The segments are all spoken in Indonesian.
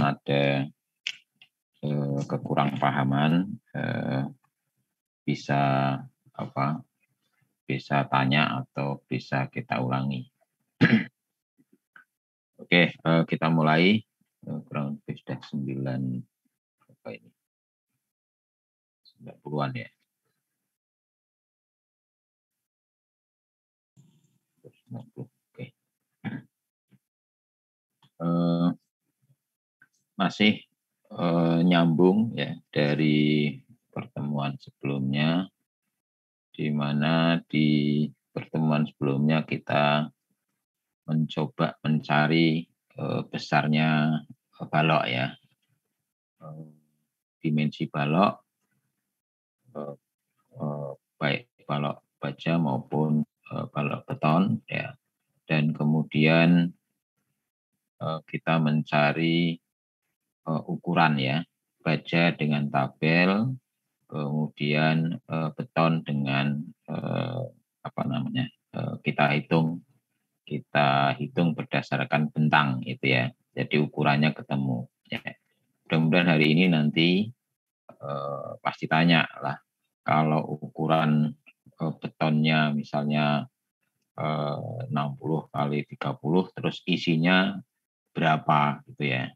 ada kekurang pahaman, bisa bisa tanya atau bisa kita ulangi. Oke, kita mulai. Kurang lebih sudah 90-an ya. Oke. Masih nyambung ya dari pertemuan sebelumnya, di mana di pertemuan sebelumnya kita mencoba mencari besarnya balok ya, dimensi balok, baik balok baja maupun balok beton ya, dan kemudian kita mencari ukuran ya, baja dengan tabel, kemudian beton dengan kita hitung berdasarkan bentang itu ya, jadi ukurannya ketemu ya. Mudah-mudahan hari ini nanti pasti tanya lah, kalau ukuran betonnya misalnya 60 kali 30 terus isinya berapa gitu ya.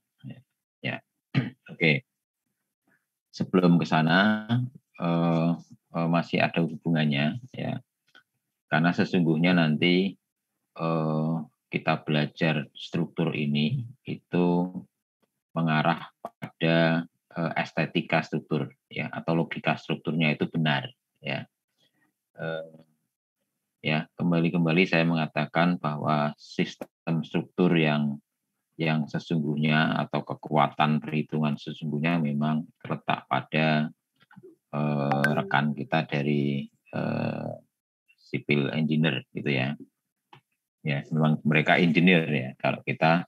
Ya. Oke. Sebelum ke sana masih ada hubungannya ya. Karena sesungguhnya nanti kita belajar struktur ini itu mengarah pada estetika struktur ya, atau logika strukturnya itu benar ya. Ya, kembali saya mengatakan bahwa sistem struktur yang sesungguhnya atau kekuatan perhitungan sesungguhnya memang terletak pada rekan kita dari civil engineer gitu ya. Ya, memang mereka engineer ya. Kalau kita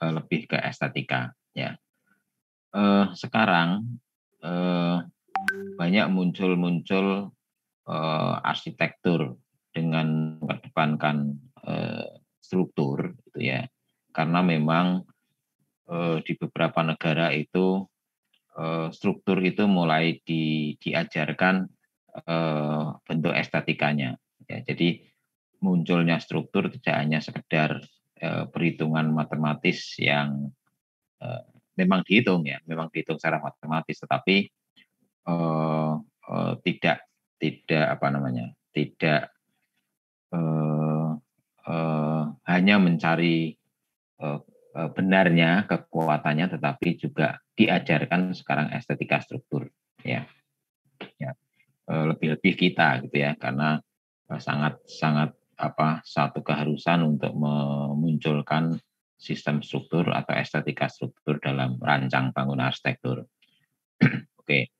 lebih ke estetika ya. Sekarang banyak muncul arsitektur dengan mengedepankan struktur gitu ya. Karena memang di beberapa negara itu struktur itu mulai diajarkan bentuk estetikanya. Ya, jadi munculnya struktur tidak hanya sekedar perhitungan matematis yang memang dihitung ya, memang dihitung secara matematis, tetapi tidak hanya mencari benarnya, kekuatannya, tetapi juga diajarkan sekarang estetika struktur ya. Lebih-lebih kita gitu ya, karena sangat satu keharusan untuk memunculkan sistem struktur atau estetika struktur dalam rancang bangunan arsitektur. Oke.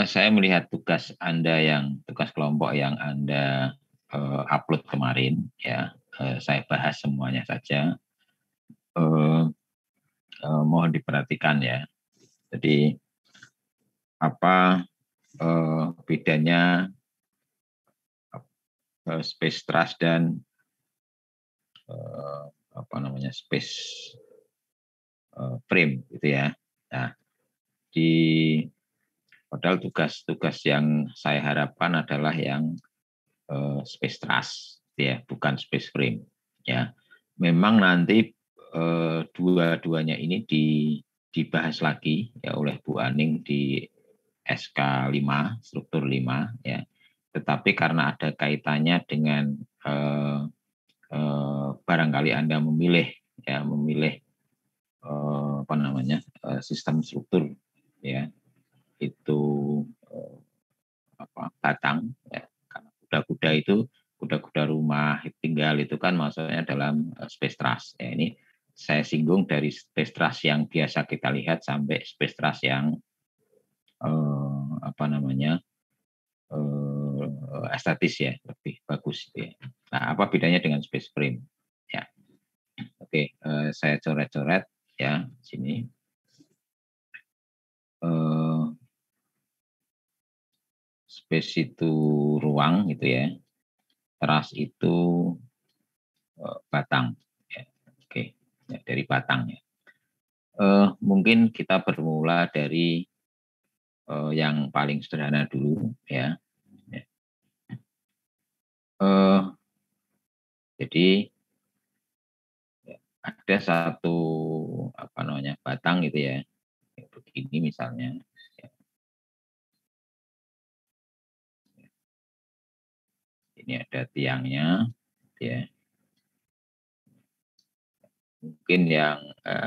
Saya melihat tugas kelompok yang Anda upload kemarin ya, saya bahas semuanya saja. Mohon diperhatikan ya. Jadi apa bedanya space truss dan space frame gitu ya. Nah, padahal tugas-tugas yang saya harapkan adalah yang space truss ya, bukan space frame ya. Memang nanti dua-duanya ini dibahas lagi ya oleh Bu Aning di SK 5, struktur 5 ya. Tetapi karena ada kaitannya dengan barangkali Anda memilih sistem struktur ya, itu batang ya. Karena kuda-kuda rumah tinggal itu kan maksudnya dalam space truss ya. Ini saya singgung dari space truss yang biasa kita lihat sampai space truss yang estetis ya, lebih bagus ya. Nah, apa bedanya dengan space frame ya? Oke, saya coret-coret ya sini. Space itu ruang gitu ya. Truss itu batang ya. batang ya. Mungkin kita bermula dari yang paling sederhana dulu ya. Jadi ada satu batang gitu ya, begini misalnya. Ini ada tiangnya, ya. Mungkin yang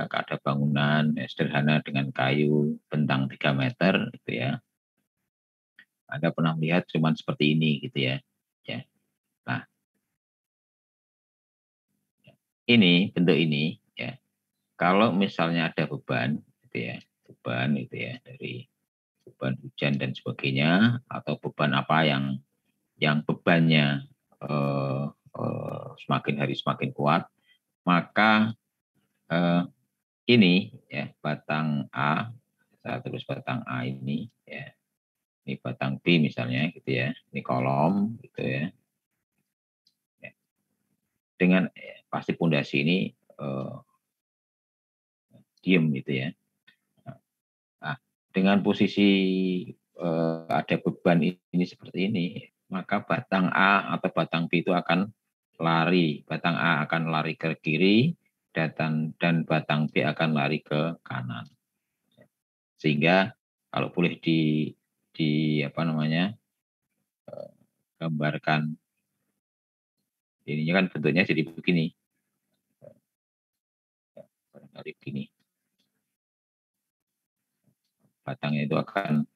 ada bangunan sederhana dengan kayu bentang 3 meter, gitu ya. Anda pernah melihat cuman seperti ini, gitu ya. Ya. Nah, ini bentuk ini, ya. Kalau misalnya ada beban, gitu ya, dari beban hujan dan sebagainya, atau beban apa yang bebannya semakin hari semakin kuat, maka ini ya batang A, saya tulis batang A ini ya, ini batang B misalnya gitu ya, ini kolom gitu ya. Dengan pasti pondasi ini diem gitu ya. Nah, dengan posisi ada beban ini seperti ini, maka batang A atau batang B itu akan lari. Batang A akan lari ke kiri, dan batang B akan lari ke kanan. Sehingga kalau boleh gambarkan, ininya kan bentuknya jadi begini. Barangkali begini. Batangnya itu akan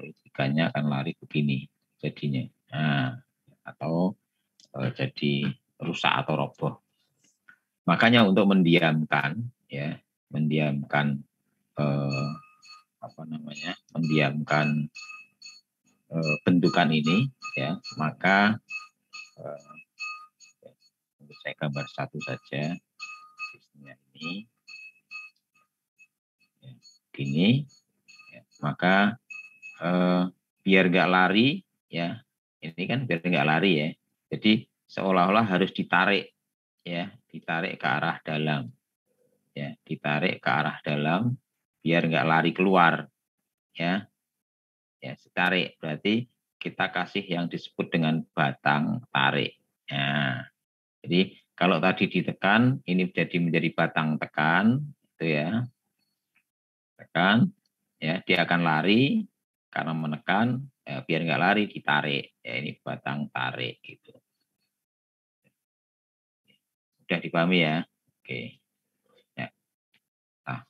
logikanya akan lari begini jadinya. Nah, atau jadi rusak atau roboh. Makanya untuk mendiamkan bentukan ini ya, maka saya gambar satu saja. Sistemnya ini ya, gini ya, maka biar nggak lari ya, ini kan biar nggak lari ya, jadi seolah-olah harus ditarik ya, ditarik ke arah dalam ya, ditarik ke arah dalam biar nggak lari keluar ya. Ya, tarik berarti kita kasih yang disebut dengan batang tarik. Nah, jadi kalau tadi ditekan, ini menjadi batang tekan, itu ya, tekan, ya dia akan lari karena menekan, ya, biar nggak lari ditarik, ya ini batang tarik gitu. Sudah dipahami ya? Oke. Ya. Nah,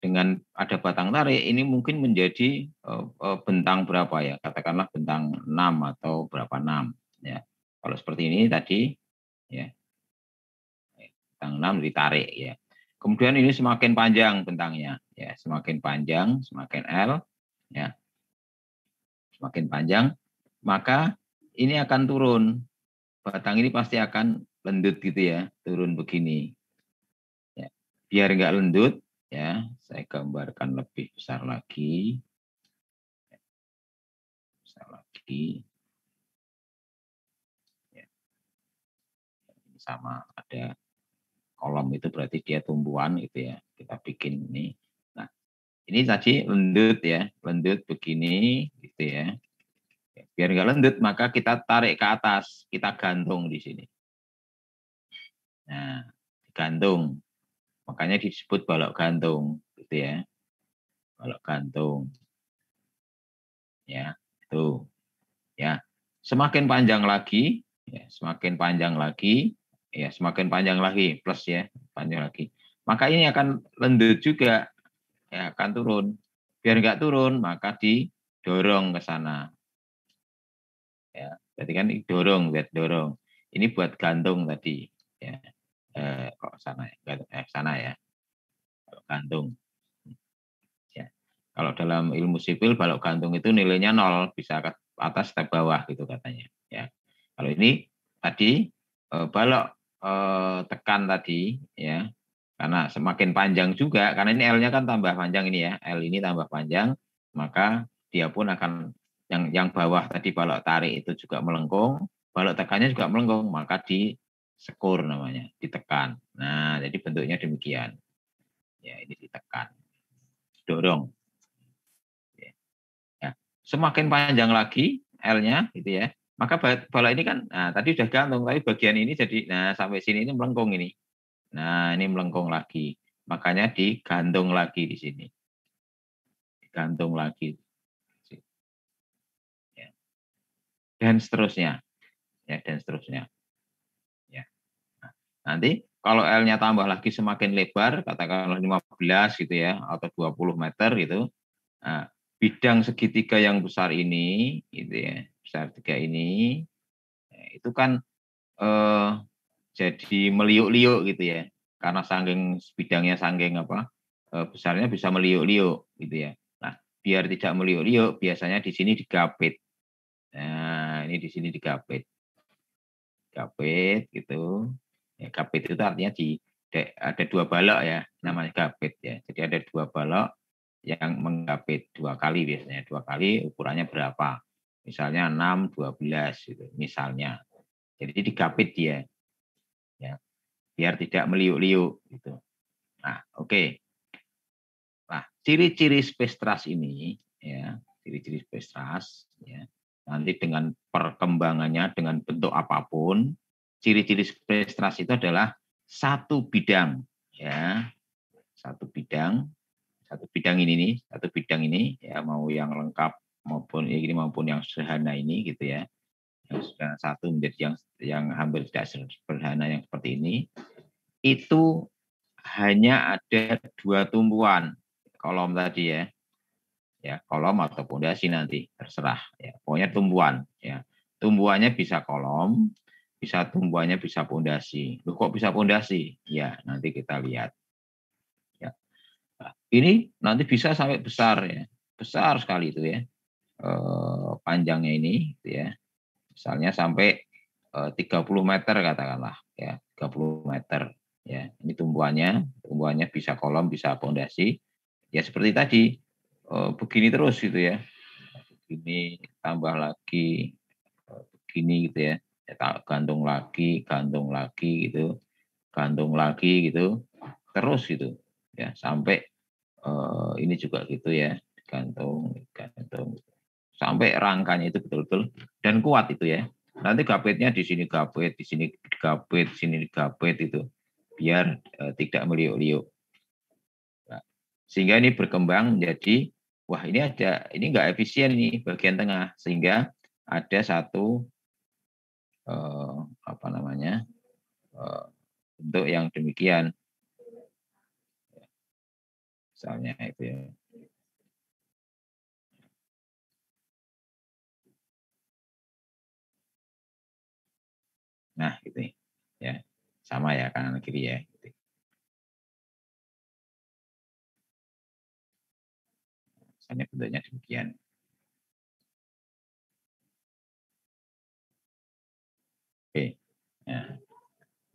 dengan ada batang tarik, ini mungkin menjadi bentang berapa ya? Katakanlah bentang 6 atau berapa 6 ya. Kalau seperti ini tadi, ya, bentang 6 ditarik ya. Kemudian ini semakin panjang bentangnya, ya, semakin panjang, semakin L, ya, semakin panjang, maka ini akan turun. Batang ini pasti akan lendut gitu ya, turun begini. Ya. Biar nggak lendut, ya, saya gambarkan lebih besar lagi. Besar lagi. Ya. Ini sama, ada kolom itu berarti dia tumbuhan gitu ya. Kita bikin ini. Nah, ini tadi lendut ya, lendut begini gitu ya. Biar nggak lendut, maka kita tarik ke atas, kita gantung di sini. Nah, gantung. Makanya disebut balok gantung, gitu ya. Balok gantung. Ya, itu. Ya. Semakin panjang lagi, ya, semakin panjang lagi, ya, semakin panjang lagi, plus ya, panjang lagi. Maka ini akan lendut juga, ya, akan turun. Biar nggak turun, maka didorong ke sana. Ya, berarti kan dorong. Ini buat gantung tadi, ya. Kok sana ya? Sana ya. Gantung. Ya. Kalau dalam ilmu sipil balok gantung itu nilainya 0, bisa ke atas ke bawah gitu katanya. Ya. Kalau ini tadi balok tekan tadi ya, karena semakin panjang juga, karena ini L-nya kan tambah panjang ini ya, L ini tambah panjang, maka dia pun akan yang bawah tadi balok tarik itu juga melengkung, balok tekannya juga melengkung, maka Sekur namanya, ditekan. Nah, jadi bentuknya demikian. Ya, ini ditekan. Dorong. Ya. Semakin panjang lagi L-nya gitu ya. Maka bola ini kan tadi udah gantung, tapi bagian ini jadi sampai sini ini melengkung ini. Nah, ini melengkung lagi. Makanya digantung lagi di sini. Digantung lagi. Ya. Dan seterusnya. Ya, dan seterusnya. Ya. Nah, nanti kalau L-nya tambah lagi semakin lebar, katakanlah 15 gitu ya, atau 20 meter gitu. Nah, bidang segitiga yang besar ini, gitu ya, besar tiga ini, itu kan jadi meliuk-liuk gitu ya, karena saking bidangnya saking besarnya bisa meliuk-liuk gitu ya. Nah, biar tidak meliuk-liuk, biasanya di sini digapit. Nah, ini di sini digapit, gapit gitu. Ya, gapit itu artinya ada dua balok ya, namanya gapit ya. Jadi ada dua balok yang menggapit 2 kali biasanya. 2 kali ukurannya berapa? Misalnya 6, 12 gitu misalnya. Jadi digapit dia ya, biar tidak meliuk-liuk gitu. Nah, oke. Nah, ciri-ciri space truss ini ya, ciri-ciri space truss ya. Nanti dengan perkembangannya dengan bentuk apapun, ciri-ciri space truss itu adalah satu bidang ya, satu bidang ini nih, satu bidang ini ya, mau yang lengkap maupun ini maupun yang sederhana ini gitu ya. Yang sudah satu menjadi yang hampir tidak sederhana yang seperti ini, itu hanya ada dua tumpuan kolom tadi ya. Ya, kolom atau pondasi nanti terserah ya. Pokoknya tumbuhan ya. Tumbuhannya bisa kolom, bisa tumbuhannya bisa pondasi. Loh, kok bisa pondasi? Ya, nanti kita lihat. Ya. Nah, ini nanti bisa sampai besar ya. Besar sekali itu ya. Panjangnya ini gitu ya. Misalnya sampai 30 meter katakanlah ya, 30 meter ya. Ini tumbuhannya bisa kolom, bisa pondasi. Ya seperti tadi, begini terus gitu ya. Begini tambah lagi begini gitu ya. Gantung lagi gitu. Gantung lagi gitu. Terus gitu. Ya, sampai ini juga gitu ya. Gantung. Sampai rangkanya itu betul-betul dan kuat itu ya. Nanti gapitnya di sini gapit, di sini gapit, di sini gapit itu biar tidak meliuk-liuk. Nah, sehingga ini berkembang menjadi wah ini enggak efisien nih bagian tengah sehingga ada satu apa namanya bentuk yang demikian misalnya itu ya. Nah gitu ya sama ya kanan kiri ya. Gitu. Misalnya bentuknya demikian. Oke. Nah,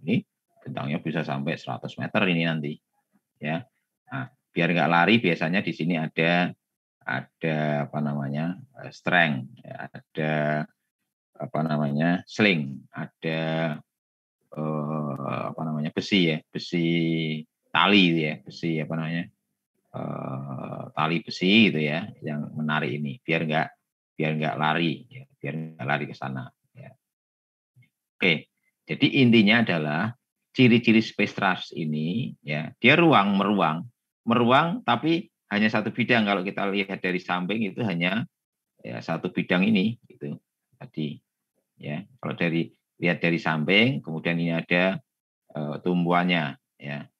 ini bentangnya bisa sampai 100 meter ini nanti ya. Nah, biar nggak lari biasanya di sini ada apa namanya strength, ya, ada apa namanya sling, ada apa namanya besi ya, besi tali ya, besi apa namanya tali besi gitu ya, yang menarik ini biar nggak lari, ya, biar nggak lari ke sana. Ya. Oke, jadi intinya adalah ciri-ciri space truss ini ya dia meruang tapi hanya satu bidang. Kalau kita lihat dari samping itu hanya ya satu bidang ini gitu tadi ya. Kalau lihat dari samping kemudian ini ada tumbuhannya ya.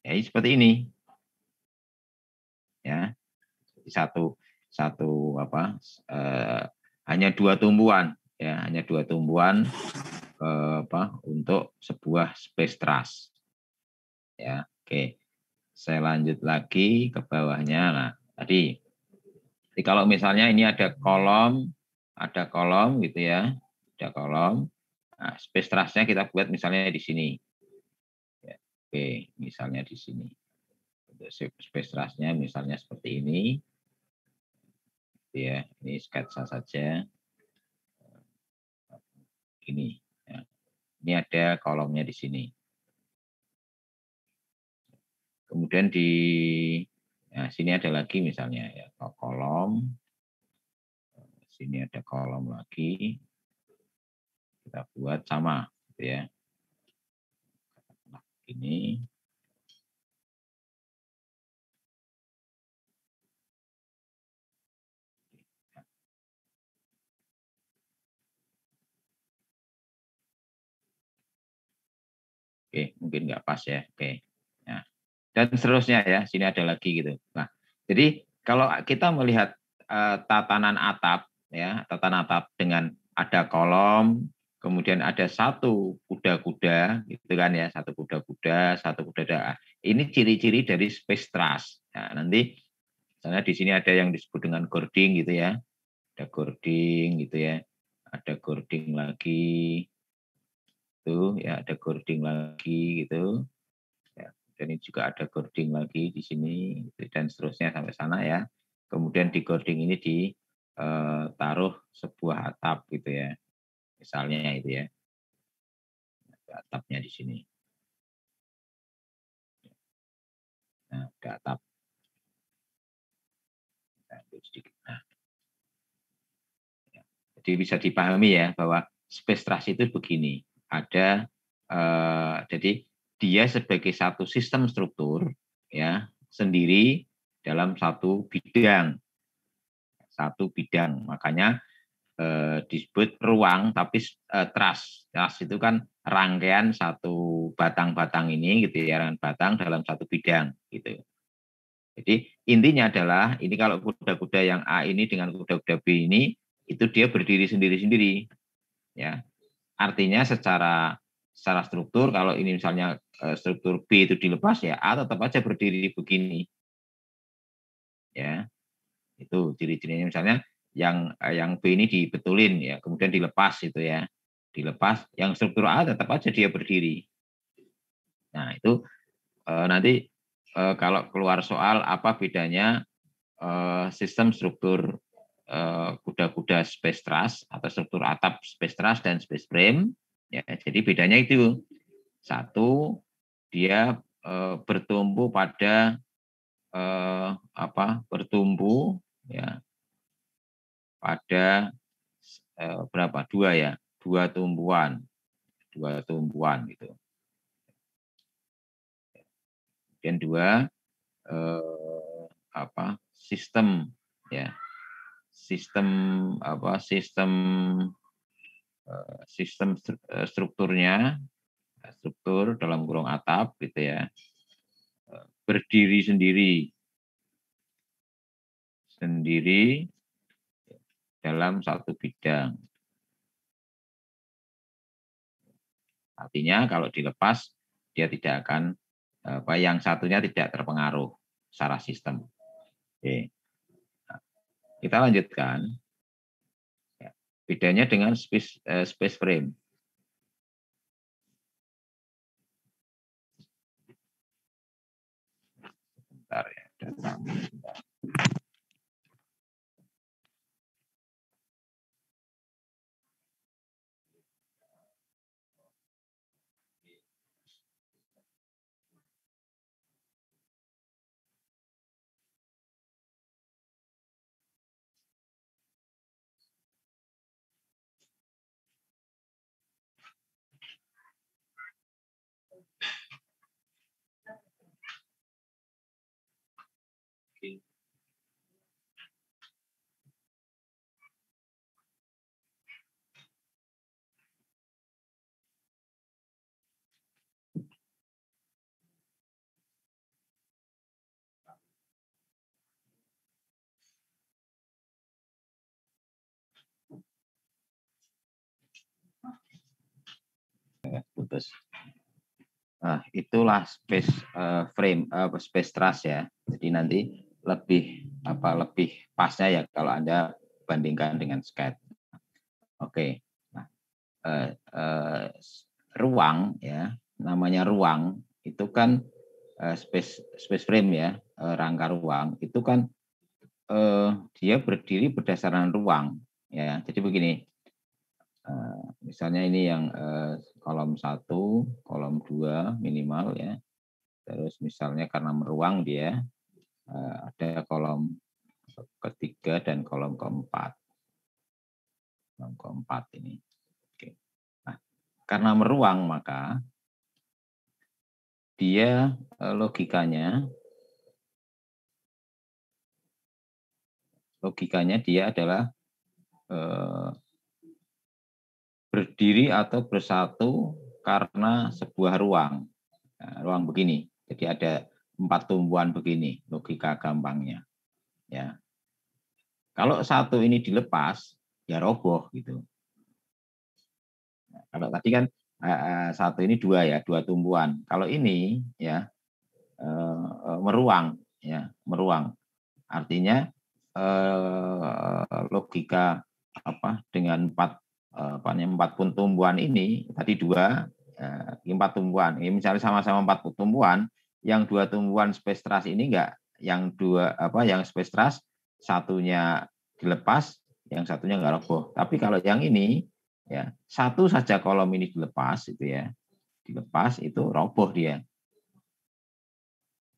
Ya seperti ini ya. Satu satu apa hanya dua tumbuhan ya, hanya dua tumbuhan untuk sebuah space truss ya. Oke. Saya lanjut lagi ke bawahnya. Nah, tadi jadi kalau misalnya ini ada kolom gitu ya, ada kolom. Nah, space truss-nya kita buat misalnya di sini. Ya, oke, misalnya di sini. Untuk space truss-nya misalnya seperti ini. Gitu ya, ini sketsa saja. Ini. Ya. Ini ada kolomnya di sini. Kemudian di sini ada lagi misalnya ya kolom. Sini ada kolom lagi. Kita buat sama, gitu ya. Nah, ini. Oke, mungkin nggak pas ya. Oke. Nah, dan seterusnya ya. Sini ada lagi gitu. Nah, jadi kalau kita melihat tatanan atap ya, tatanan atap dengan ada kolom, kemudian ada satu kuda-kuda, gitu kan ya, satu kuda-kuda, satu kuda. Ini ciri-ciri dari space truss. Nah, nanti misalnya di sini ada yang disebut dengan gording gitu ya, ada gording gitu ya, ada gording lagi, tuh ya ada gording lagi gitu. Ya, dan ini juga ada gording lagi di sini dan seterusnya sampai sana ya. Kemudian di gording ini ditaruh sebuah atap gitu ya. Misalnya itu ya. Ada atapnya di sini. Nah, ada atap. Nah, sedikit. Nah, ya. Jadi bisa dipahami ya bahwa space truss itu begini. Ada jadi dia sebagai satu sistem struktur ya sendiri dalam satu bidang. Makanya disebut ruang tapi truss. Truss itu kan rangkaian satu batang-batang ini gitu ya, batang dalam satu bidang gitu. Jadi intinya adalah ini kalau kuda-kuda yang A ini dengan kuda-kuda B ini itu dia berdiri sendiri-sendiri ya. Artinya secara struktur kalau ini misalnya struktur B itu dilepas ya A tetap aja berdiri begini. Ya. Itu ciri-cirinya misalnya yang B ini dibetulin ya, kemudian dilepas itu ya. Dilepas yang struktur A tetap aja dia berdiri. Nah, itu nanti kalau keluar soal apa bedanya sistem struktur kuda-kuda space truss atau struktur atap space truss dan space frame ya. Jadi bedanya itu satu dia bertumbuh pada bertumbuh ya pada berapa dua ya dua tumbuhan gitu. Kemudian dua sistem ya sistem strukturnya struktur dalam kurung atap gitu ya berdiri sendiri dalam satu bidang. Artinya kalau dilepas dia tidak akan yang satunya tidak terpengaruh secara sistem. Oke. Nah, kita lanjutkan. Ya, bedanya dengan space frame. Bentar ya, data. Putus. Nah, itulah space frame space truss ya. Jadi nanti lebih pasnya ya kalau Anda bandingkan dengan skate. Oke. Nah, ruang ya, namanya ruang itu kan space frame ya, rangka ruang itu kan dia berdiri berdasarkan ruang ya. Jadi begini. Misalnya ini yang kolom 1, kolom 2 minimal ya. Terus misalnya karena meruang dia ada kolom ketiga dan kolom keempat. Kolom keempat ini. Oke. Nah, karena meruang maka dia logikanya dia adalah berdiri atau bersatu karena sebuah ruang. Nah, ruang begini. Jadi ada 4 tumbuhan begini, logika gampangnya. Ya. Kalau satu ini dilepas, ya roboh gitu. Nah, kalau tadi kan satu ini 2 ya, 2 tumbuhan. Kalau ini ya meruang ya, meruang. Artinya logika dengan 4 pun tumbuhan ini tadi 2 4 tumbuhan. Ini misalnya sama-sama 4 tumbuhan, yang 2 tumbuhan space truss ini enggak, yang yang space truss satunya dilepas, yang satunya enggak roboh. Tapi kalau yang ini ya, satu saja kolom ini dilepas itu ya. Dilepas itu roboh dia.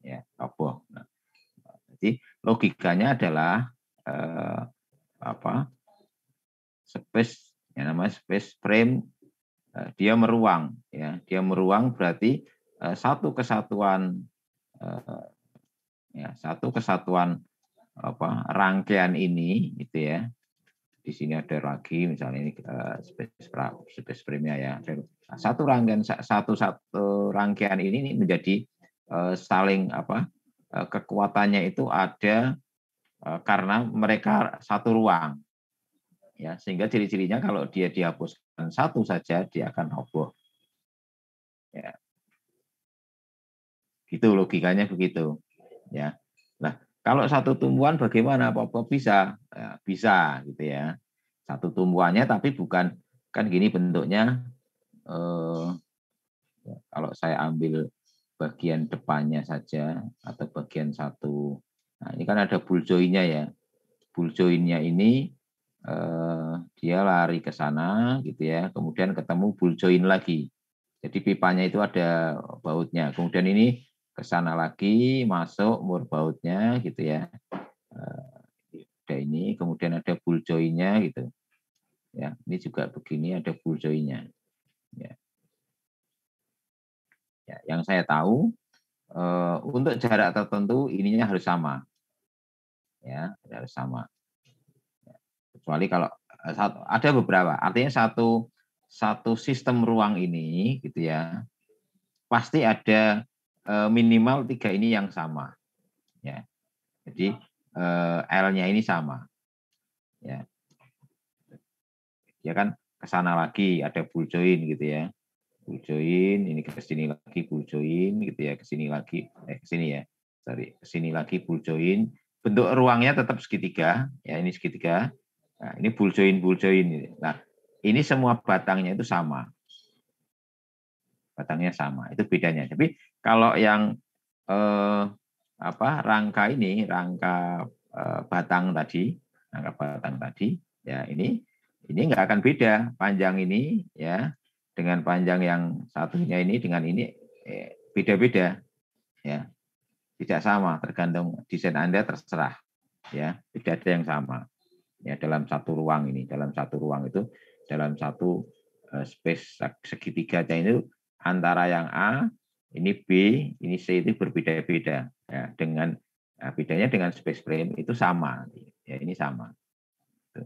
Ya, roboh. Nah, jadi logikanya adalah space yang namanya space frame dia meruang ya, dia meruang berarti satu kesatuan rangkaian ini gitu ya. Di sini ada lagi misalnya ini space frame-nya ya. Satu rangkaian ini menjadi saling kekuatannya itu ada karena mereka satu ruang. Ya, sehingga ciri-cirinya kalau dia dihapuskan satu saja dia akan roboh. Ya. Gitu logikanya begitu. Ya. Nah, kalau satu tumbuhan bagaimana? Apa bisa? Ya, bisa gitu ya. Satu tumbuhannya tapi bukan kan gini bentuknya kalau saya ambil bagian depannya saja atau bagian satu. Nah, ini kan ada bulljoin-nya ya. Bulljoin-nya ini dia lari ke sana gitu ya, kemudian ketemu bulljoin lagi. Jadi pipanya itu ada bautnya. Kemudian ini ke sana lagi, masuk mur bautnya gitu ya. Ada ini, kemudian ada bulljoin-nya gitu. Ya, ini juga begini ada bulljoin-nya. Ya. Ya, yang saya tahu untuk jarak tertentu ininya harus sama. Ya, harus sama. Kecuali kalau ada beberapa, artinya satu sistem ruang ini gitu ya, pasti ada minimal 3 ini yang sama. Ya. Jadi L-nya ini sama. Ya. Dia kan ke sana lagi ada bulljoin gitu ya. Bulljoin ini ke sini lagi bulljoin gitu ya, ke sini lagi ke sini ya. Sorry, ke sini lagi bulljoin. Bentuk ruangnya tetap segitiga, ya ini segitiga. Nah, ini bulljoin. Nah, ini semua batangnya itu sama. Batangnya sama, itu bedanya. Tapi kalau yang rangka batang tadi, ya ini nggak akan beda panjang ini ya dengan panjang yang satunya ini dengan ini beda-beda ya, tidak sama, tergantung desain Anda terserah ya, tidak ada yang sama ya dalam satu ruang ini, dalam satu space segitiganya itu antara yang A ini B, ini C itu berbeda-beda ya, dengan bedanya dengan space frame itu sama ya, ini sama gitu.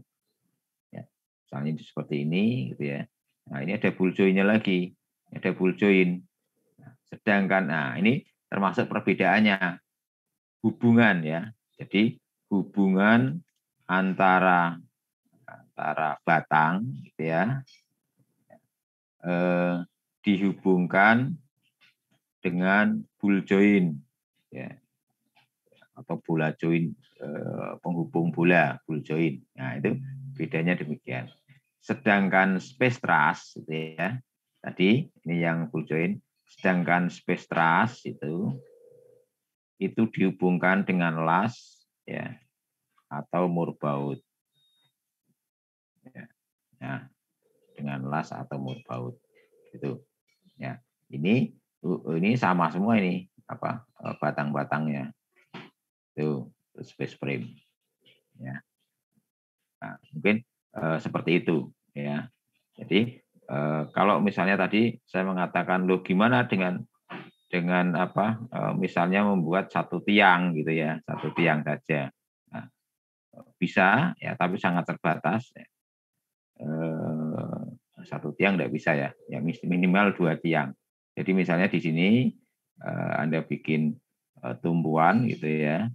Ya, misalnya seperti ini gitu ya. Nah, ini ada bulljoin-nya lagi, ada bulljoin. Nah, sedangkan ini termasuk perbedaannya hubungan ya. Jadi hubungan antara batang gitu ya dihubungkan dengan bulljoin ya, atau bola join penghubung bola bulljoin. Nah, itu bedanya demikian. Sedangkan space truss gitu ya. Tadi ini yang bulljoin, sedangkan space truss itu dihubungkan dengan las ya atau murbaut. Ya. Nah, dengan las atau murbaut. Itu. Ya. Ini sama semua ini apa batang-batangnya. Itu space frame. Ya. Nah, mungkin seperti itu ya. Jadi kalau misalnya tadi saya mengatakan lo gimana dengan apa misalnya membuat satu tiang gitu ya, satu tiang saja. Nah, bisa ya, tapi sangat terbatas. Satu tiang tidak bisa ya, minimal 2 tiang. Jadi misalnya di sini Anda bikin tumbuhan gitu ya.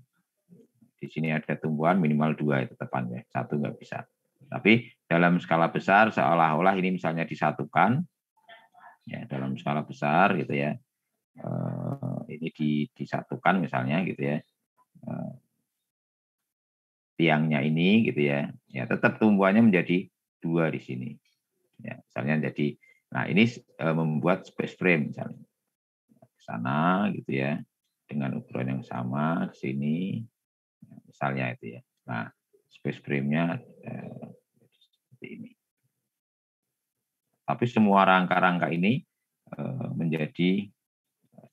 Di sini ada tumbuhan minimal 2 itu tepannya, 1 nggak bisa. Tapi dalam skala besar seolah-olah ini misalnya disatukan, ya dalam skala besar gitu ya. Ini disatukan misalnya gitu ya, tiangnya ini gitu ya, ya tetap tumbuhannya menjadi 2 di sini. Ya, misalnya jadi, nah ini membuat space frame misalnya ke sana gitu ya, dengan ukuran yang sama ke sini, misalnya itu ya. Nah space frame-nya seperti ini. Tapi semua rangka-rangka ini menjadi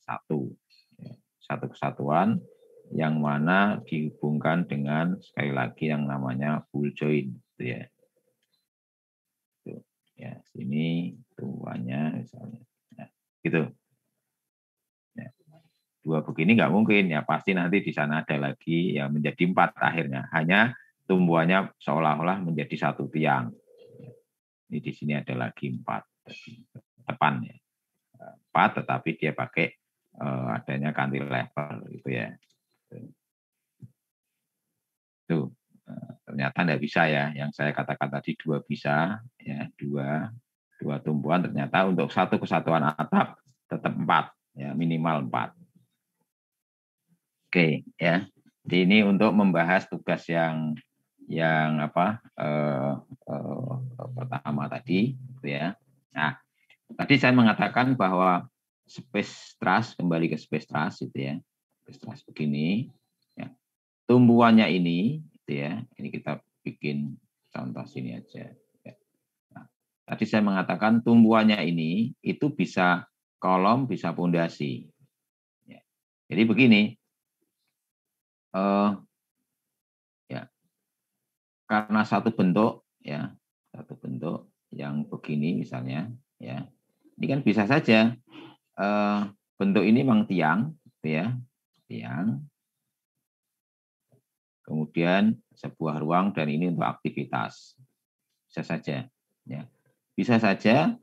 satu kesatuan yang mana dihubungkan dengan sekali lagi yang namanya full join gitu ya. Tuh, ya sini tuanya misalnya. Nah, gitu. Ya. 2 begini nggak mungkin ya, pasti nanti di sana ada lagi ya menjadi 4 akhirnya. Hanya tumbuhannya seolah-olah menjadi satu tiang. Ini di sini ada lagi 4 depan ya. 4 tetapi dia pakai adanya cantilever gitu ya. Tuh, ternyata tidak bisa ya. Yang saya katakan tadi 2 bisa, ya 2 tumbuhan ternyata untuk satu kesatuan atap tetap 4, ya minimal 4. Oke, ya. Jadi ini untuk membahas tugas yang apa pertama tadi, gitu ya. Nah, tadi saya mengatakan bahwa space truss, kembali ke space truss itu ya. Space truss begini, ya. Tumbuhannya ini gitu ya. Ini kita bikin contoh sini aja. Nah, tadi saya mengatakan tumbuhannya ini itu bisa kolom, bisa pondasi. Ya. Jadi begini, ya karena satu bentuk yang begini misalnya, ya ini kan bisa saja bentuk ini memang tiang, gitu ya, tiang. Kemudian sebuah ruang dan ini untuk aktivitas. Bisa saja, ya. Bisa saja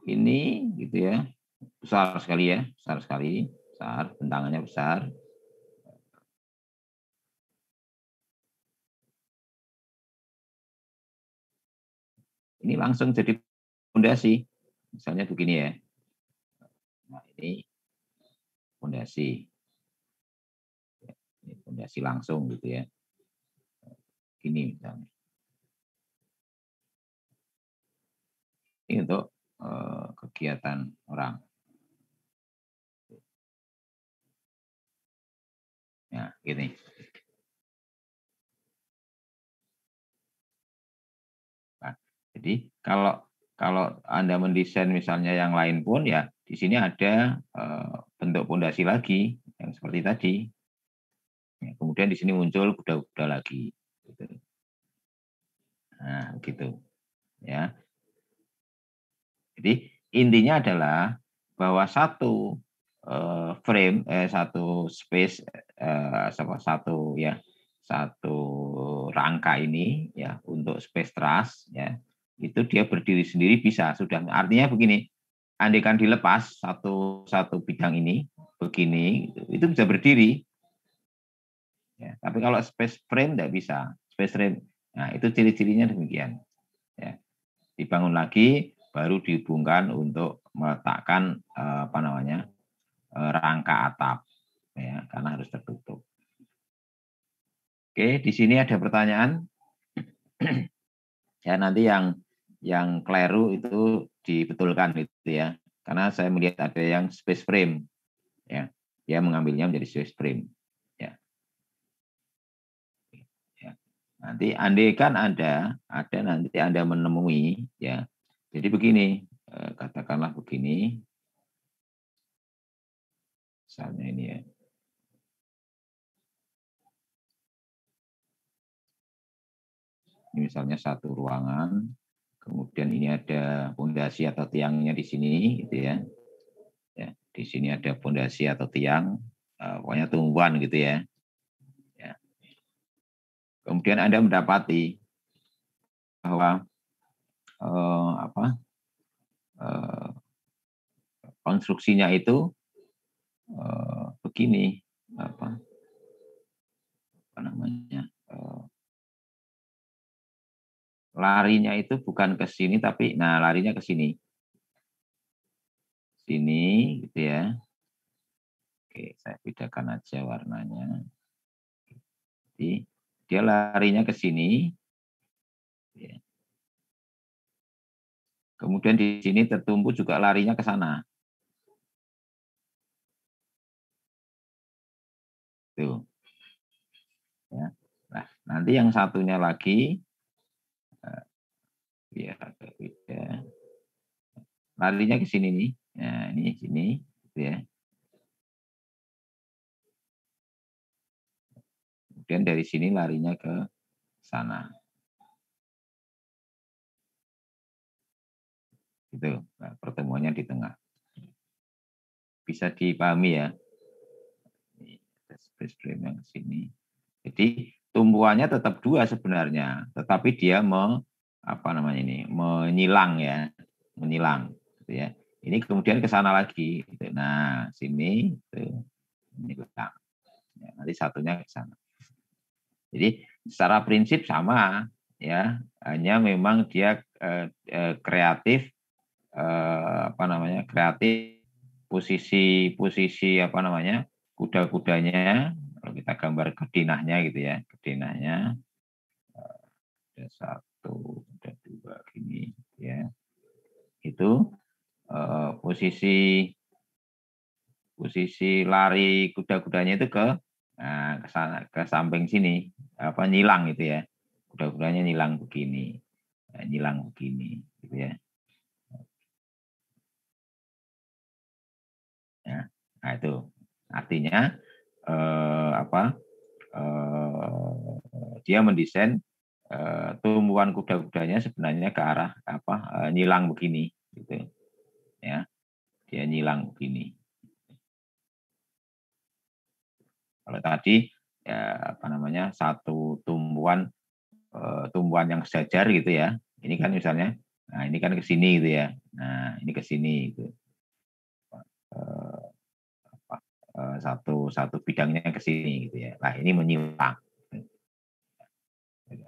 ini gitu ya, besar sekali ya, besar, bentangannya besar. Ini langsung jadi fondasi, misalnya begini ya. Nah ini fondasi, ini fondasi langsung gitu ya. Gini misalnya. Ini untuk kegiatan orang. Ya, gini. Nah, jadi kalau Anda mendesain misalnya yang lain pun ya di sini ada bentuk pondasi lagi yang seperti tadi. Ya, kemudian di sini muncul kuda-kuda lagi. Gitu. Nah, gitu. Ya. Jadi intinya adalah bahwa satu frame, satu space, satu rangka ini ya untuk space truss ya itu dia berdiri sendiri bisa sudah, artinya begini, andaikan dilepas satu bidang ini begini itu bisa berdiri ya, tapi kalau space frame tidak bisa, space frame nah itu ciri-cirinya demikian ya, dibangun lagi baru dihubungkan untuk meletakkan rangka atap ya karena harus tertutup. Oke, di sini ada pertanyaan. Ya nanti yang keliru itu dibetulkan gitu ya. Karena saya melihat ada yang space frame ya. Dia mengambilnya menjadi space frame ya. Ya. Nanti andaikan ada nanti Anda menemui ya. Jadi begini, katakanlah begini, misalnya ini ya. Ini misalnya satu ruangan, kemudian ini ada fondasi atau tiangnya di sini, gitu ya. Ya, di sini ada fondasi atau tiang, pokoknya tumbuhan gitu ya. Ya. Kemudian Anda mendapati bahwa eh, konstruksinya itu begini, apa namanya, larinya itu bukan ke sini tapi, nah larinya ke sini, gitu ya. Oke, saya bedakan aja warnanya. Jadi dia larinya ke sini, ya. Kemudian di sini tertumpu juga larinya ke sana. Tuh. Ya. Nah, nanti yang satunya lagi, ya, beda. Larinya ke sini nih. Nah, ini sini, gitu ya. Kemudian dari sini larinya ke sana. Gitu. Nah, pertemuannya di tengah. Bisa dipahami ya. Space frame yang ke sini. Jadi tumbuhannya tetap dua sebenarnya, tetapi dia menyilang ya, menyilang, gitu ya. Ini kemudian ke sana lagi, gitu. Nah sini itu menyilang, ya, nanti satunya ke sana. Jadi secara prinsip sama ya, hanya memang dia kreatif, kreatif posisi kuda-kudanya. Kalau kita gambar kedinahnya gitu ya, kedinahnya ada satu, ada dua gini ya. Itu posisi lari kuda-kudanya itu ke sana, ke samping sini, nyilang gitu ya. Kuda-kudanya nyilang begini. Nyilang begini gitu ya. Ya. Nah, itu artinya dia mendesain tumbuhan kuda-kudanya sebenarnya ke arah nyilang begini gitu ya, dia nyilang begini. Kalau tadi ya satu tumbuhan yang sejajar gitu ya, ini kan misalnya, nah ini kan ke sini gitu ya, nah ini ke sini gitu. Satu bidangnya ke sini gitu ya. Nah ini menyilang.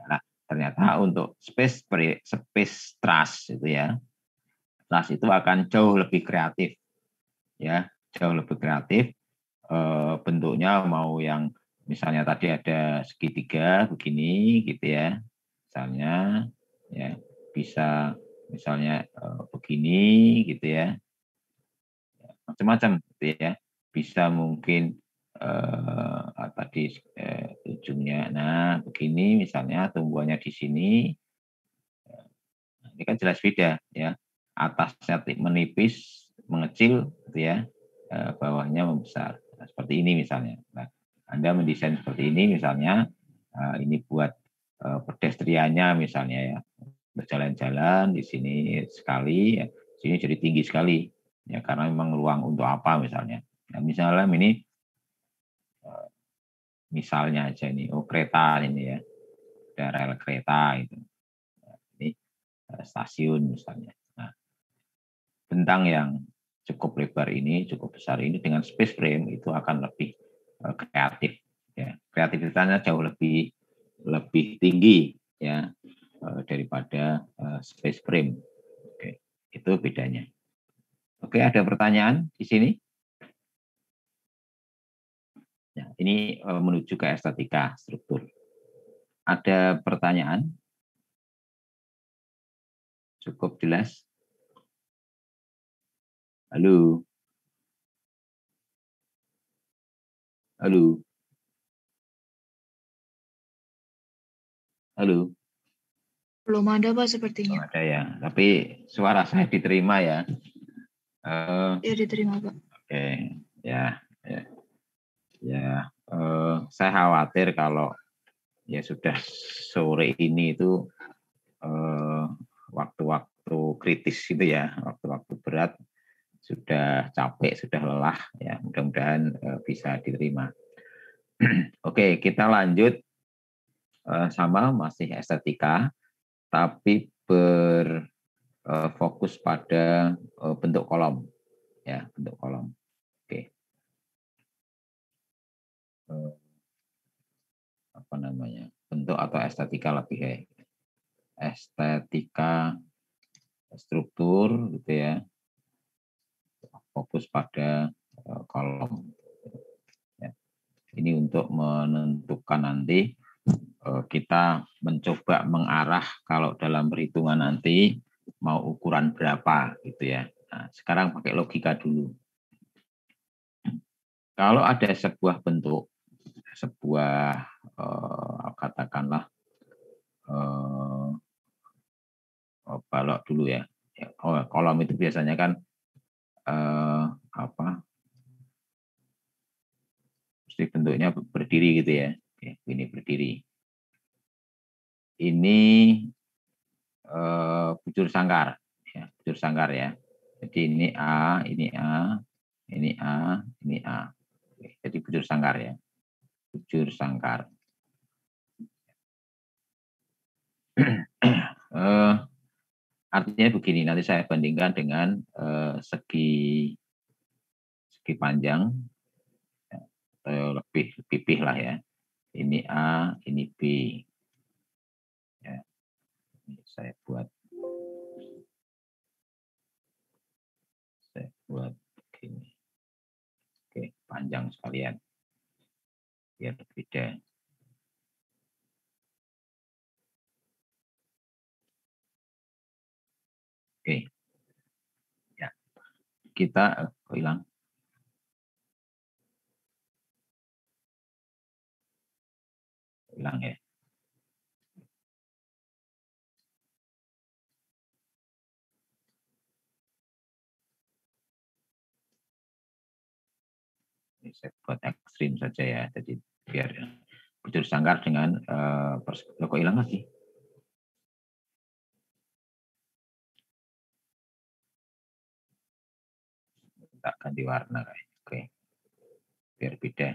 Nah, ternyata untuk space trust itu ya, trust itu akan jauh lebih kreatif ya, jauh lebih kreatif. Bentuknya mau yang misalnya tadi ada segitiga begini gitu ya, misalnya ya, bisa misalnya begini gitu ya, macam-macam gitu ya, bisa mungkin tadi ujungnya, nah begini misalnya tumbuhannya di sini. Ini kan jelas beda ya. Atasnya menipis, mengecil gitu ya. Bawahnya membesar. Nah, seperti ini misalnya. Nah, Anda mendesain seperti ini misalnya, ini buat pedestriannya misalnya ya. Berjalan-jalan di sini sekali, ya. Sini jadi tinggi sekali. Ya karena memang ruang untuk apa misalnya. Nah, misalnya ini misalnya aja ini, kereta ini ya. Ada rel kereta itu. Nah, ini stasiun misalnya. Nah, bentang yang cukup lebar ini, cukup besar ini dengan space frame itu akan lebih kreatif. Ya. Kreativitasnya jauh lebih tinggi ya daripada space frame. Oke, itu bedanya. Oke, ada pertanyaan di sini? Ya, ini menuju ke estetika struktur. Ada pertanyaan? Cukup jelas? Halo? Halo? Halo? Belum ada, Pak, Oh, sepertinya. ada ya, tapi suara saya diterima ya. Ya, diterima, Pak. Oke, ya, ya, ya. Saya khawatir kalau ya sudah sore ini itu waktu-waktu kritis gitu ya, waktu-waktu berat, sudah capek, sudah lelah, ya mudah-mudahan bisa diterima. Oke, kita lanjut sama masih estetika, tapi berfokus pada bentuk kolom, ya bentuk kolom. Oke, apa namanya, bentuk atau estetika lebih ya, estetika struktur gitu ya, fokus pada kolom. Ya. Ini untuk menentukan nanti kita mencoba mengarah kalau dalam perhitungan nanti mau ukuran berapa gitu ya. Nah, sekarang pakai logika dulu. Kalau ada sebuah bentuk, sebuah katakanlah balok dulu ya. Kolom itu biasanya kan apa? Mesti bentuknya berdiri gitu ya. Ini berdiri. Ini bujur sangkar, ya, bujur sangkar ya. Jadi ini A, ini A, ini A, ini A. Jadi bujur sangkar ya, bujur sangkar. Artinya begini, nanti saya bandingkan dengan segi panjang, atau lebih pipih lah ya. Ini A, ini B. Ya, ini saya buat begini. Oke, panjang sekalian biar beda. Oke, ya kita hilang. Hilang ya. Ini saya buat ekstrim saja ya. Jadi biar bujur sangkar dengan kok hilang lagi. Tak ganti warna kayak. Oke. Biar beda.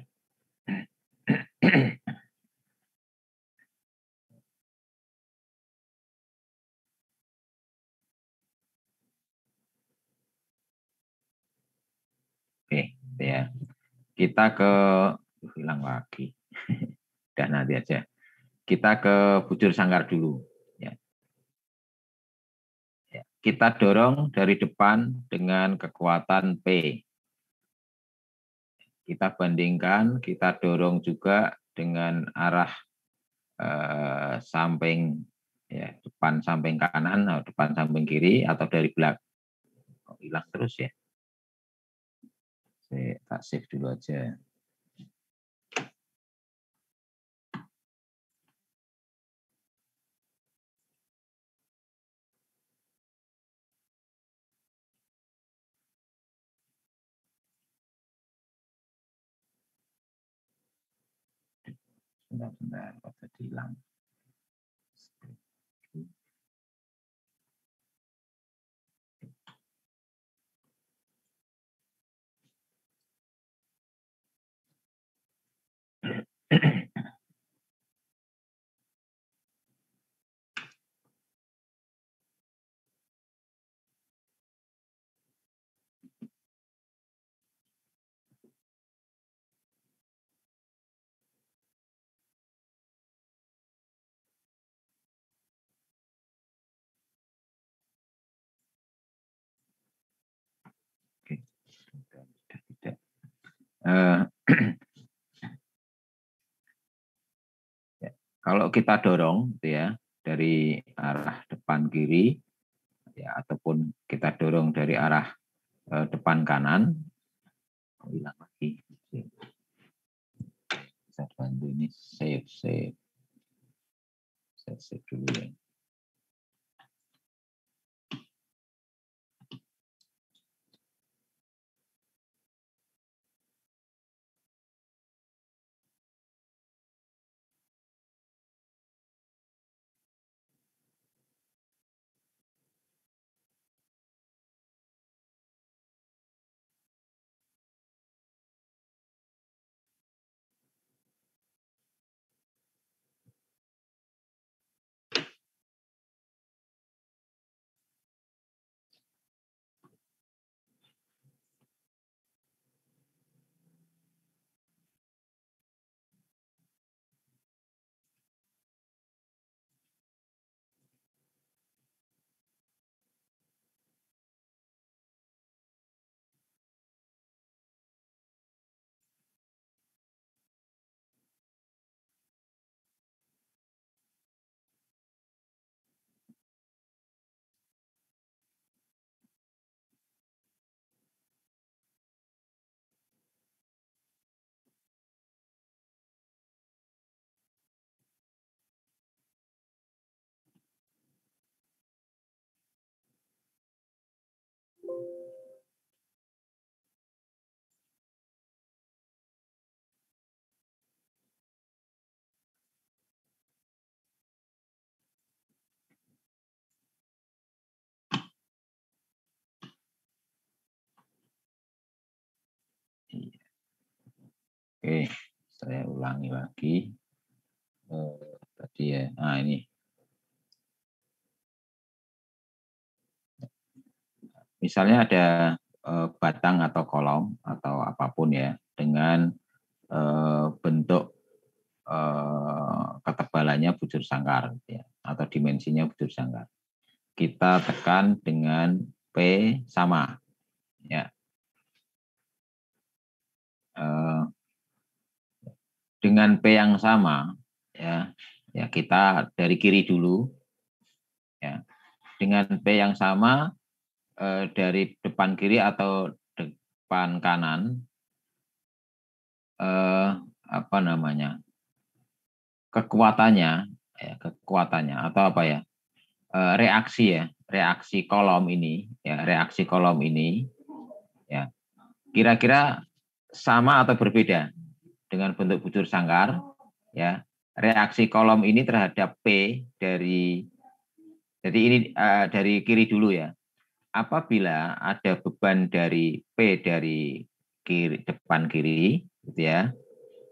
Oke, ya. Kita ke hilang lagi. Udah nanti aja. Kita ke bujur sangkar dulu. Ya. Ya. Kita dorong dari depan dengan kekuatan P. Kita bandingkan, kita dorong juga dengan arah samping ya, depan samping kanan, depan samping kiri, atau dari belakang. Oh, hilang terus ya. Saya tak save dulu aja. Sebentar, kok jadi hilang. Oke, sudah tidak. Ya, kalau kita dorong, gitu ya, dari arah depan kiri, ya, ataupun kita dorong dari arah depan kanan, hilang lagi. Bisa bantu ini save Saya save dulu ya. Oke, saya ulangi lagi. Tadi ya, nah ini. Misalnya ada batang atau kolom atau apapun ya, dengan bentuk ketebalannya bujur sangkar, ya, atau dimensinya bujur sangkar. Kita tekan dengan P sama, ya. Dengan P yang sama, ya kita dari kiri dulu, ya. Dengan P yang sama dari depan kiri atau depan kanan, apa namanya, kekuatannya atau apa ya, reaksi kolom ini, ya reaksi kolom ini, ya kira-kira sama atau berbeda dengan bentuk bujur sangkar, ya. Reaksi kolom ini terhadap P dari, jadi ini dari kiri dulu ya. Apabila ada beban dari P dari kiri, depan kiri, gitu ya,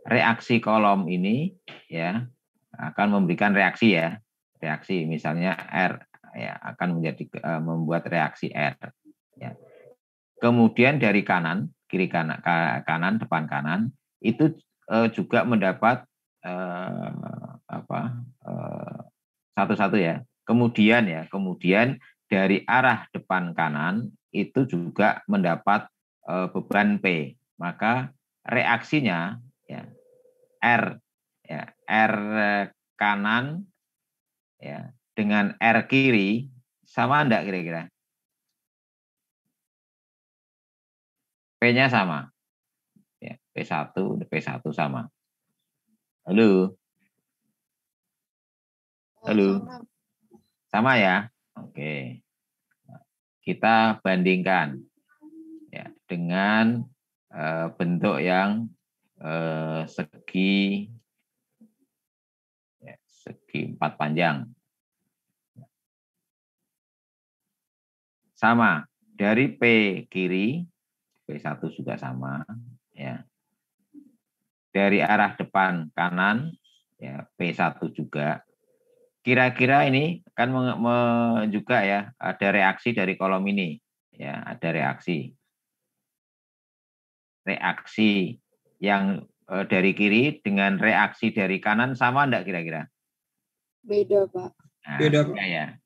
reaksi kolom ini ya akan memberikan reaksi ya, reaksi misalnya R ya akan menjadi membuat reaksi R. Ya. Kemudian dari kanan, kiri kanan, kanan depan kanan itu juga mendapat satu-satu ya. Kemudian dari arah depan kanan itu juga mendapat beban P. Maka reaksinya ya R ya R kanan ya dengan R kiri sama enggak kira-kira? P-nya sama. Ya, P1 sama. Halo. Halo. Sama ya? Oke. Kita bandingkan ya dengan bentuk yang segi 4 panjang. Sama, dari P kiri, P1 juga sama ya. Dari arah depan kanan ya P1 juga. Kira-kira ini kan juga ya ada reaksi dari kolom ini ya, ada reaksi yang dari kiri dengan reaksi dari kanan sama enggak kira-kira? Beda, Pak. Nah,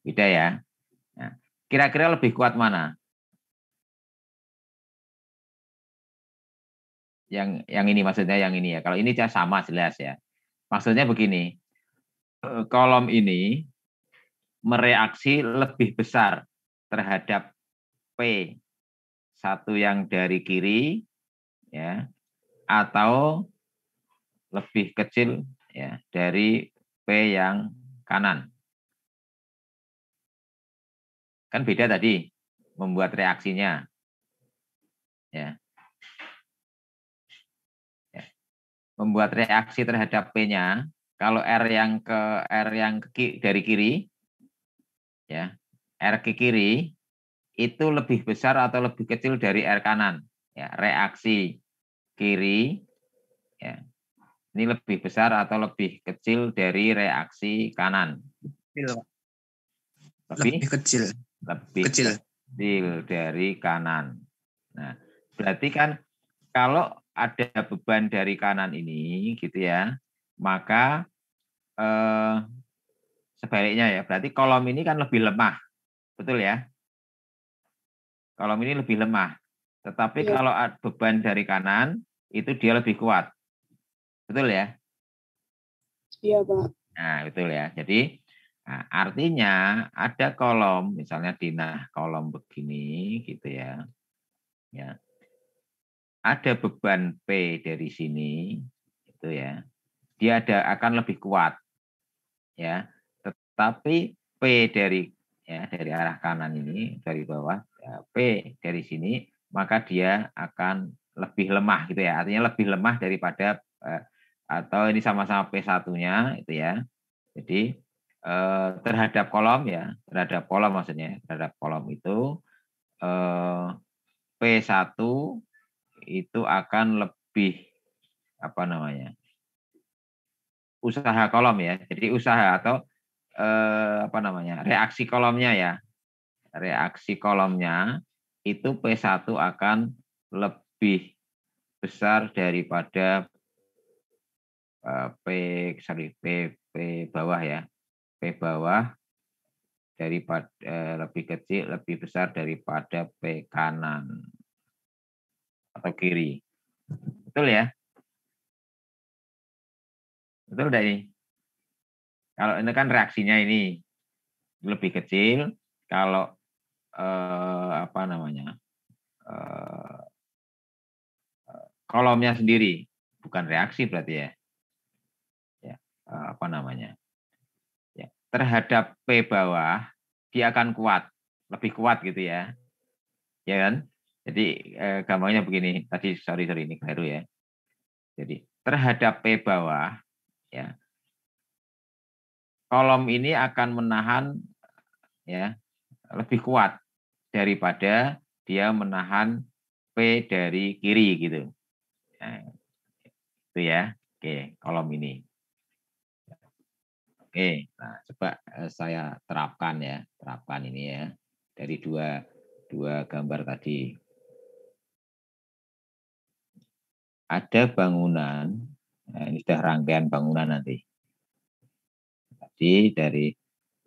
beda ya. Nah, kira-kira lebih kuat mana? Yang ini maksudnya, yang ini ya. Kalau ini sama jelas ya. Maksudnya begini, kolom ini mereaksi lebih besar terhadap P1 yang dari kiri ya, atau lebih kecil ya dari P yang kanan. Kan beda tadi membuat reaksinya. Ya. Membuat reaksi terhadap P-nya, kalau R yang dari kiri, ya, R ke kiri itu lebih besar atau lebih kecil dari R kanan. Ya, reaksi kiri, ya, ini lebih besar atau lebih kecil dari reaksi kanan. Lebih kecil. Lebih kecil dari kanan. Nah, berarti kan kalau ada beban dari kanan ini, gitu ya, maka sebaliknya ya, berarti kolom ini kan lebih lemah, betul ya? Kolom ini lebih lemah, tetapi kalau ada beban dari kanan, itu dia lebih kuat, betul ya? Iya, Pak. Nah, betul ya. Jadi, nah, artinya ada kolom, misalnya di kolom begini, gitu ya. Ya, ada beban P dari sini, itu ya, dia akan lebih kuat, ya. Tetapi P dari arah kanan ini dari bawah, ya, P dari sini, maka dia akan lebih lemah, gitu ya. Artinya lebih lemah daripada atau ini sama-sama P1-nya, itu ya. Jadi terhadap kolom ya, terhadap kolom maksudnya, terhadap kolom itu P1 itu akan lebih usaha kolom ya. Jadi usaha atau reaksi kolomnya ya. Reaksi kolomnya itu P1 akan lebih besar daripada P bawah ya. P bawah daripada lebih besar daripada P kanan atau kiri. Betul ya? Betul enggak ini? Kalau ini kan reaksinya ini lebih kecil, kalau kolomnya sendiri bukan reaksi berarti ya. Ya, Ya, terhadap P bawah dia akan kuat, lebih kuat gitu ya. Ya kan? Jadi gampangnya begini, tadi sorry ini keliru ya. Jadi terhadap P bawah ya, kolom ini akan menahan ya lebih kuat daripada dia menahan P dari kiri gitu. Nah, itu ya. Oke, kolom ini. Oke, nah coba saya terapkan ini ya dari dua gambar tadi. Ada bangunan, nah ini sudah rangkaian bangunan nanti. Tadi dari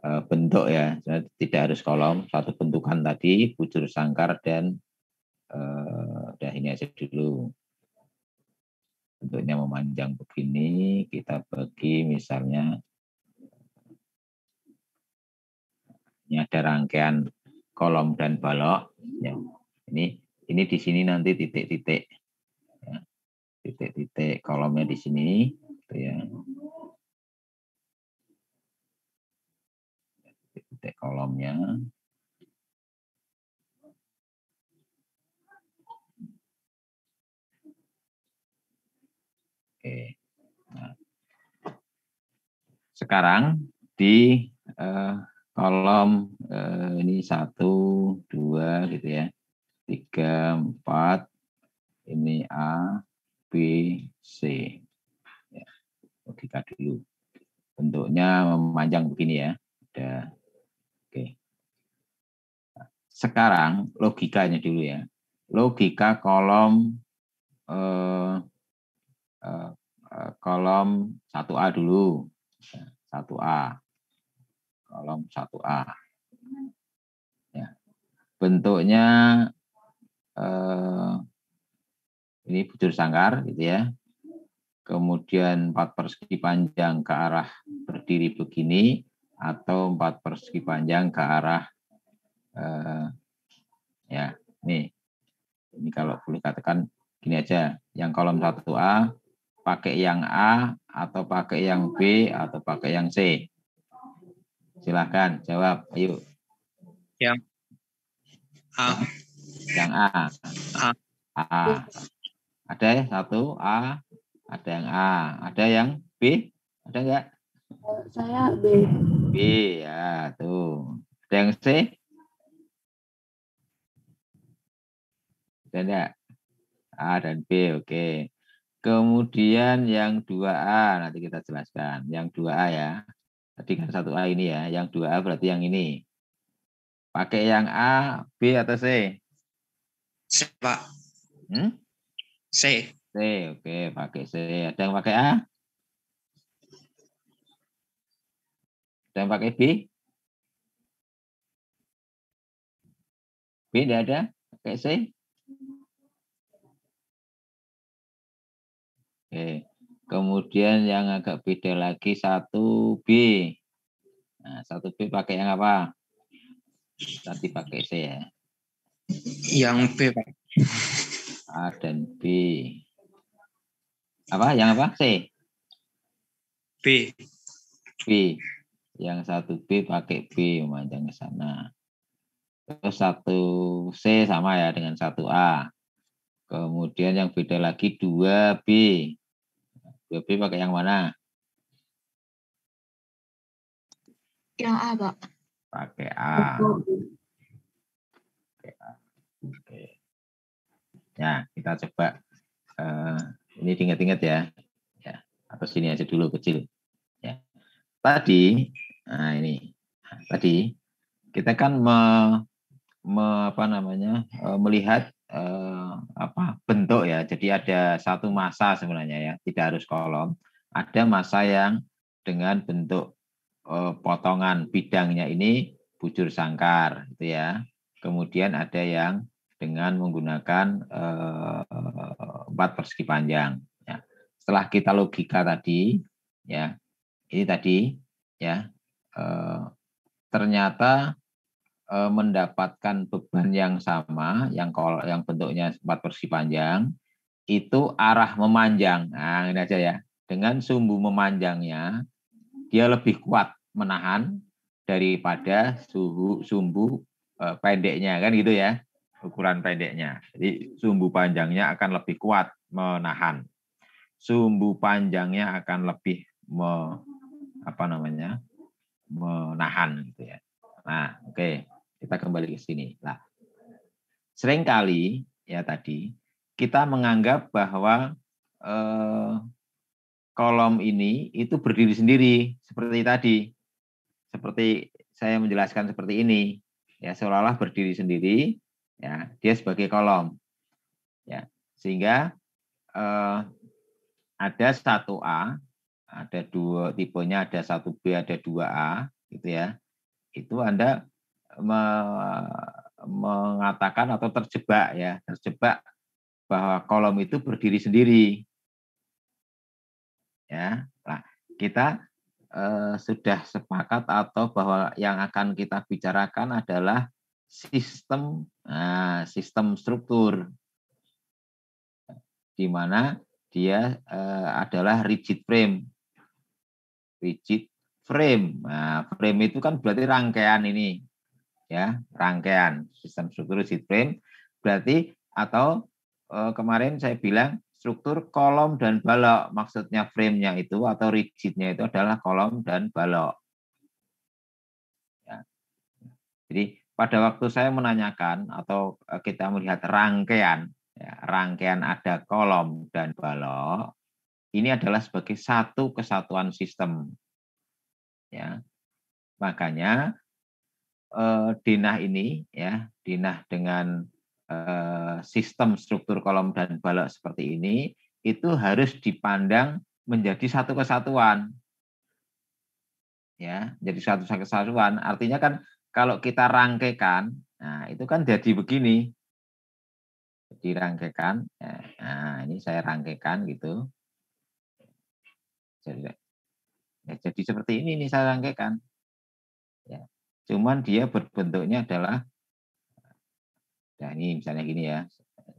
bentuk ya, tidak harus kolom, satu bentukan tadi, bujur sangkar dan udah ini aja dulu. Bentuknya memanjang begini, kita bagi misalnya ini ada rangkaian kolom dan balok. Ya. Ini di sini nanti titik-titik, ya. Titik-titik kolomnya di sini, gitu ya. Titik kolomnya. Oke. Nah. Sekarang di kolom ini 1, 2 gitu ya. 3, 4, ini A, B, C. Ya, logika dulu. Bentuknya memanjang begini ya. Ada. Oke. Sekarang logikanya dulu ya. Logika kolom kolom 1A dulu. 1A. Kolom 1A. Ya. Bentuknya ini bujur sangkar gitu ya. Kemudian 4 persegi panjang ke arah berdiri begini atau 4 persegi panjang ke arah ya nih. Ini kalau boleh katakan gini aja, yang kolom 1A pakai yang A atau pakai yang B atau pakai yang C. Silahkan jawab. Ayo. Yang A. Yang A. A. A. Ada ya satu A. Ada yang A. Ada yang B? Ada enggak? Saya B. B ya tuh. Ada yang C? Ada enggak? A dan B, oke. Kemudian yang 2A nanti kita jelaskan. Yang 2A ya. Tadi kan 1A ini ya. Yang 2A berarti yang ini. Pakai yang A, B atau C? C, Pak. C. C, oke. Pakai C. Ada yang pakai A? Ada yang pakai B? B tidak ada? Pakai C? Oke. Kemudian yang agak beda lagi 1B. Nah, 1B pakai yang apa? Tadi pakai C ya. Yang B, Pak. A dan B. Apa? Yang apa? C? B. B. Yang 1B pakai B memanjang ke sana. Terus 1C sama ya dengan 1A. Kemudian yang beda lagi 2B. 2B pakai yang mana? Yang A, Pak. Pakai A. Oke. Ya, kita coba ini diingat-ingat ya. Ya, atau sini aja dulu kecil. Ya. Tadi, nah ini. Tadi kita kan melihat bentuk ya. Jadi ada satu massa sebenarnya ya, tidak harus kolom. Ada massa yang dengan bentuk potongan bidangnya ini bujur sangkar, gitu ya. Kemudian ada yang dengan menggunakan 4 persegi panjang. Ya. Setelah kita logika tadi, ya ini tadi, ya ternyata mendapatkan beban yang sama, yang bentuknya 4 persegi panjang, itu arah memanjang. Nah, ini aja ya. Dengan sumbu memanjangnya, dia lebih kuat menahan daripada sumbu pendeknya, kan gitu ya, ukuran pendeknya. Jadi sumbu panjangnya akan lebih kuat menahan. Sumbu panjangnya akan lebih menahan gitu ya. Nah, oke. Kita kembali ke sini. Nah, seringkali ya tadi kita menganggap bahwa kolom ini itu berdiri sendiri seperti tadi. Seperti saya menjelaskan seperti ini. Ya, seolah-olah berdiri sendiri, ya, dia sebagai kolom. Ya, sehingga ada 1A, ada 2 tipenya, ada 1B, ada 2A gitu ya. Itu Anda mengatakan atau terjebak bahwa kolom itu berdiri sendiri. Ya, nah, kita sudah sepakat atau bahwa yang akan kita bicarakan adalah sistem struktur, di mana dia adalah rigid frame. Rigid frame. Nah, frame itu kan berarti rangkaian ini. Ya, rangkaian sistem struktur rigid frame berarti, atau kemarin saya bilang struktur kolom dan balok, maksudnya frame-nya itu atau rigidnya itu adalah kolom dan balok. Ya. Jadi pada waktu saya menanyakan atau kita melihat rangkaian, ya, rangkaian ada kolom dan balok, ini adalah sebagai satu kesatuan sistem. Ya, makanya denah ini, ya, denah dengan sistem struktur kolom dan balok seperti ini, itu harus dipandang menjadi satu kesatuan. Ya, jadi satu kesatuan. Artinya kan kalau kita rangkaikan, nah itu kan jadi begini. Dirangkaikan, nah ini saya rangkaikan gitu. Jadi seperti ini nih saya rangkaikan. Ya. Cuman dia berbentuknya adalah, nah ini misalnya gini ya,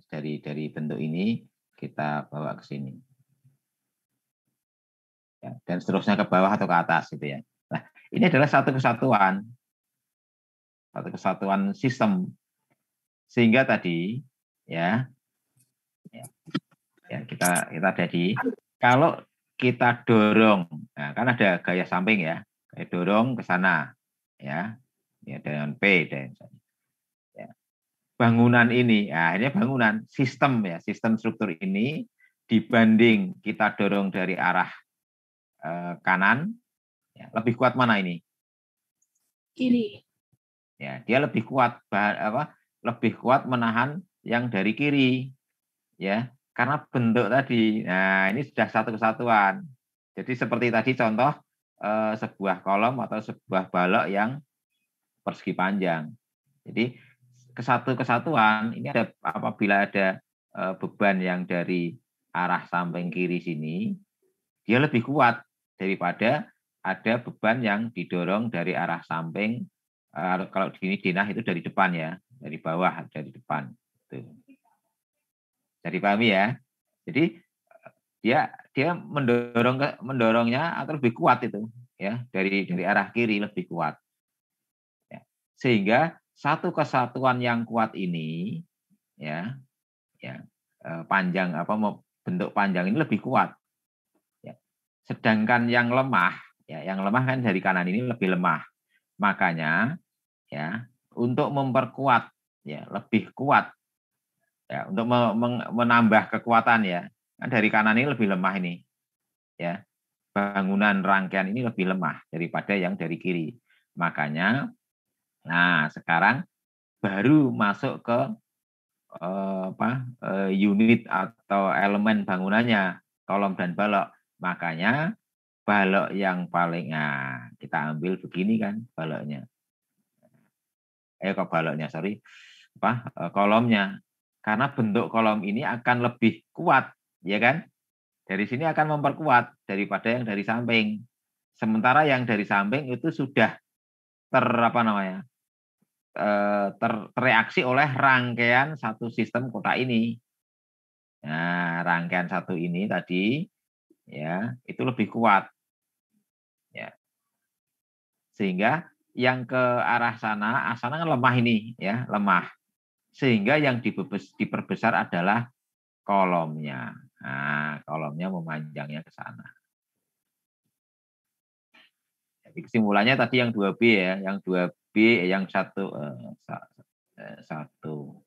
dari bentuk ini kita bawa ke sini. Ya, dan seterusnya ke bawah atau ke atas gitu ya. Nah, ini adalah satu kesatuan sistem. Sehingga tadi ya kita jadi kalau kita dorong, nah kan ada gaya samping ya, kayak dorong ke sana ya dengan P dan ya. Bangunan ini, nah ini bangunan sistem ya, sistem struktur ini dibanding kita dorong dari arah kanan, ya, lebih kuat mana ini? Kiri. Ya, dia lebih kuat lebih kuat menahan yang dari kiri, ya, karena bentuk tadi. Nah, ini sudah satu kesatuan. Jadi seperti tadi contoh sebuah kolom atau sebuah balok yang persegi panjang. Jadi kesatuan ini ada apabila ada beban yang dari arah samping kiri sini, dia lebih kuat daripada ada beban yang didorong dari arah samping. Kalau di Dinah itu dari depan ya, dari bawah, dari depan. Jadi pahami ya. Jadi dia mendorongnya atau lebih kuat itu ya, dari arah kiri lebih kuat. Ya. Sehingga satu kesatuan yang kuat ini ya panjang bentuk panjang ini lebih kuat. Ya. Sedangkan yang lemah kan dari kanan ini lebih lemah. Makanya ya untuk memperkuat ya lebih kuat ya untuk menambah kekuatan ya kan dari kanan ini lebih lemah ini ya, bangunan rangkaian ini lebih lemah daripada yang dari kiri. Makanya nah sekarang baru masuk ke unit atau elemen bangunannya, kolom dan balok. Makanya balok yang paling kita ambil begini kan baloknya. Baloknya, sorry. Kolomnya. Karena bentuk kolom ini akan lebih kuat, ya kan? Dari sini akan memperkuat daripada yang dari samping. Sementara yang dari samping itu sudah terreaksi oleh rangkaian satu sistem kotak ini. Nah, rangkaian satu ini tadi ya, itu lebih kuat. Ya. Sehingga yang ke arah sana kan lemah ini ya, lemah. Sehingga yang diperbesar adalah kolomnya. Nah, kolomnya memanjangnya ke sana. Jadi kesimpulannya tadi yang 2B ya, yang 2B, yang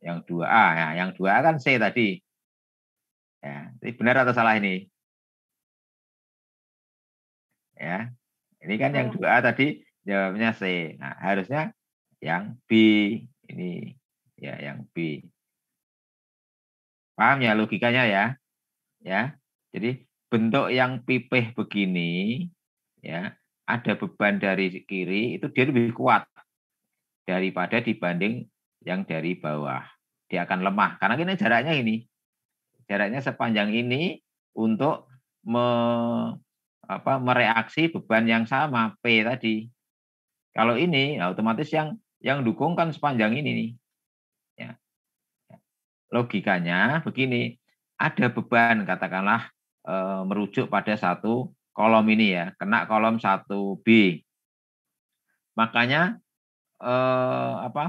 yang 2A, ya, yang 2A kan C tadi. Ya, ini benar atau salah ini? Ya, ini kan yang 2A tadi jawabnya C. Nah, harusnya yang B ini ya, yang B. Paham ya logikanya ya? Ya. Jadi bentuk yang pipih begini ya, ada beban dari kiri itu dia lebih kuat daripada dibanding yang dari bawah. Dia akan lemah karena ini jaraknya ini. Jaraknya sepanjang ini untuk mereaksi beban yang sama P tadi. Kalau ini otomatis yang dukung kan sepanjang ini nih. Ya. Logikanya begini, ada beban katakanlah merujuk pada satu kolom ini ya, kena kolom 1B. Makanya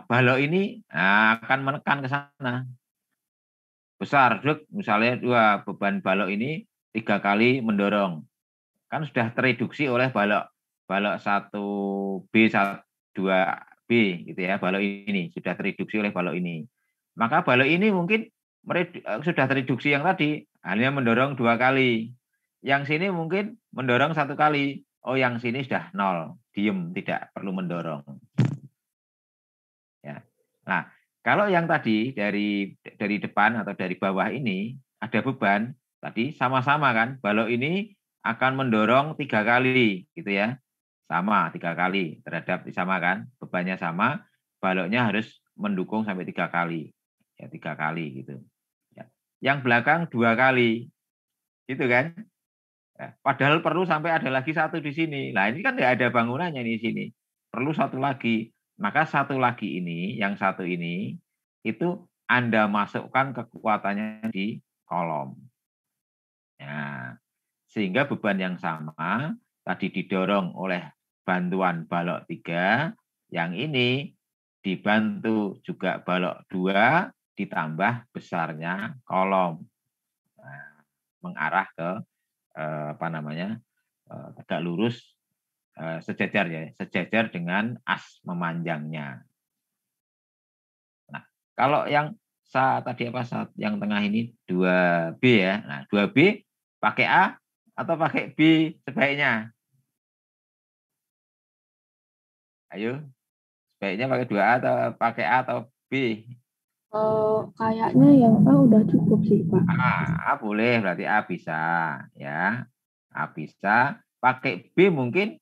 balok ini akan menekan ke sana. Besar, misalnya beban balok ini 3 kali mendorong. Kan sudah tereduksi oleh balok 1B, 2B gitu ya, balok ini sudah tereduksi oleh balok ini. Maka balok ini mungkin sudah tereduksi yang tadi, hanya mendorong 2 kali. Yang sini mungkin mendorong 1 kali. Oh, yang sini sudah 0, diem, tidak perlu mendorong. Ya. Nah, kalau yang tadi dari depan atau dari bawah ini ada beban, tadi sama-sama kan, balok ini akan mendorong 3 kali, gitu ya. Sama 3 kali terhadap sama kan, bebannya sama, baloknya harus mendukung sampai 3 kali. Ya, 3 kali gitu. Ya. Yang belakang 2 kali. Gitu kan? Ya, padahal perlu sampai ada lagi 1 di sini. Nah, ini kan tidak ada bangunannya di sini. Perlu 1 lagi. Maka 1 lagi ini, yang 1 ini, itu Anda masukkan kekuatannya di kolom. Ya. Sehingga beban yang sama tadi didorong oleh bantuan balok 3, yang ini dibantu juga balok 2 ditambah besarnya kolom. Nah, mengarah ke tegak lurus, sejajar ya, sejajar dengan as memanjangnya. Nah, kalau yang tadi yang tengah ini 2B ya. Nah, 2B pakai A atau pakai B sebaiknya? Ayo, sebaiknya pakai 2A atau pakai A atau B? Kayaknya yang A udah cukup sih, Pak. A boleh, berarti A bisa ya. A bisa, pakai B mungkin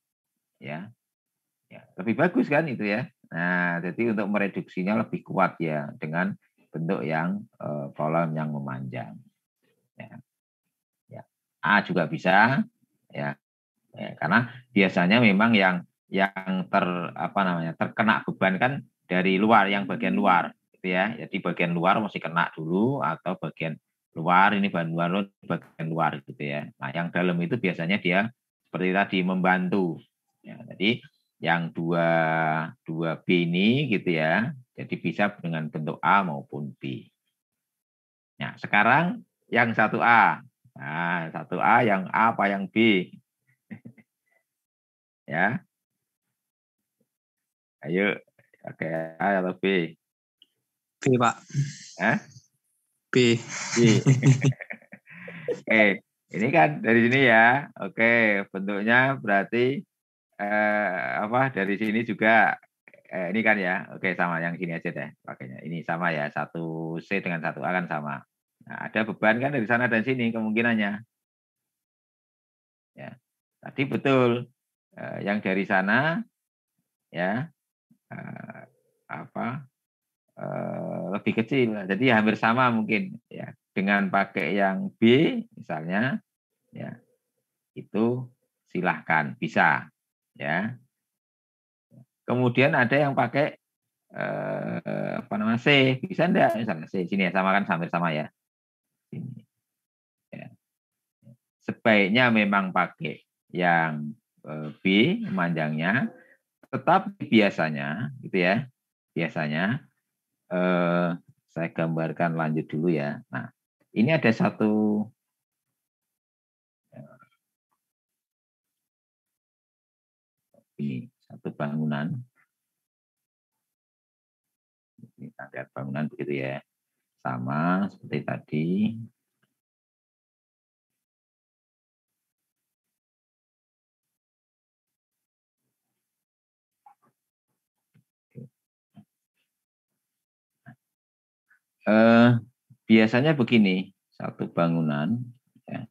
ya. Ya, lebih bagus kan itu ya. Nah, jadi untuk mereduksinya lebih kuat ya dengan bentuk yang kolom yang memanjang. Ya. Ya. A juga bisa ya. Ya, karena biasanya memang yang terkena beban kan dari luar, yang bagian luar gitu ya. Jadi bagian luar mesti kena dulu, atau bagian luar ini bagian luar gitu ya. Nah, yang dalam itu biasanya dia seperti tadi membantu. Ya, jadi yang 2B ini gitu ya. Jadi bisa dengan bentuk A maupun B. Nah, sekarang yang 1A. Nah, 1A yang A apa yang B? Ya. Ayo, oke, A atau B? B, Pak. B. B. Oke, ini kan dari sini ya. Oke, bentuknya berarti dari sini juga ini kan ya. Oke, sama yang sini aja deh pakainya. Ini sama ya, 1C dengan 1A kan sama. Nah, ada beban kan dari sana dan sini kemungkinannya. Ya. Tadi betul yang dari sana ya lebih kecil, jadi hampir sama mungkin ya dengan pakai yang B misalnya ya, itu silahkan bisa ya. Kemudian ada yang pakai C, bisa enggak misalnya C sini ya, sama kan hampir sama ya. Sini. Ya. Sebaiknya memang pakai yang B memanjangnya, tetapi biasanya gitu ya, biasanya saya gambarkan lanjut dulu ya. Nah, ini ada satu bangunan. Ini lihat bangunan begitu ya. Sama seperti tadi. Biasanya begini, satu bangunan ya.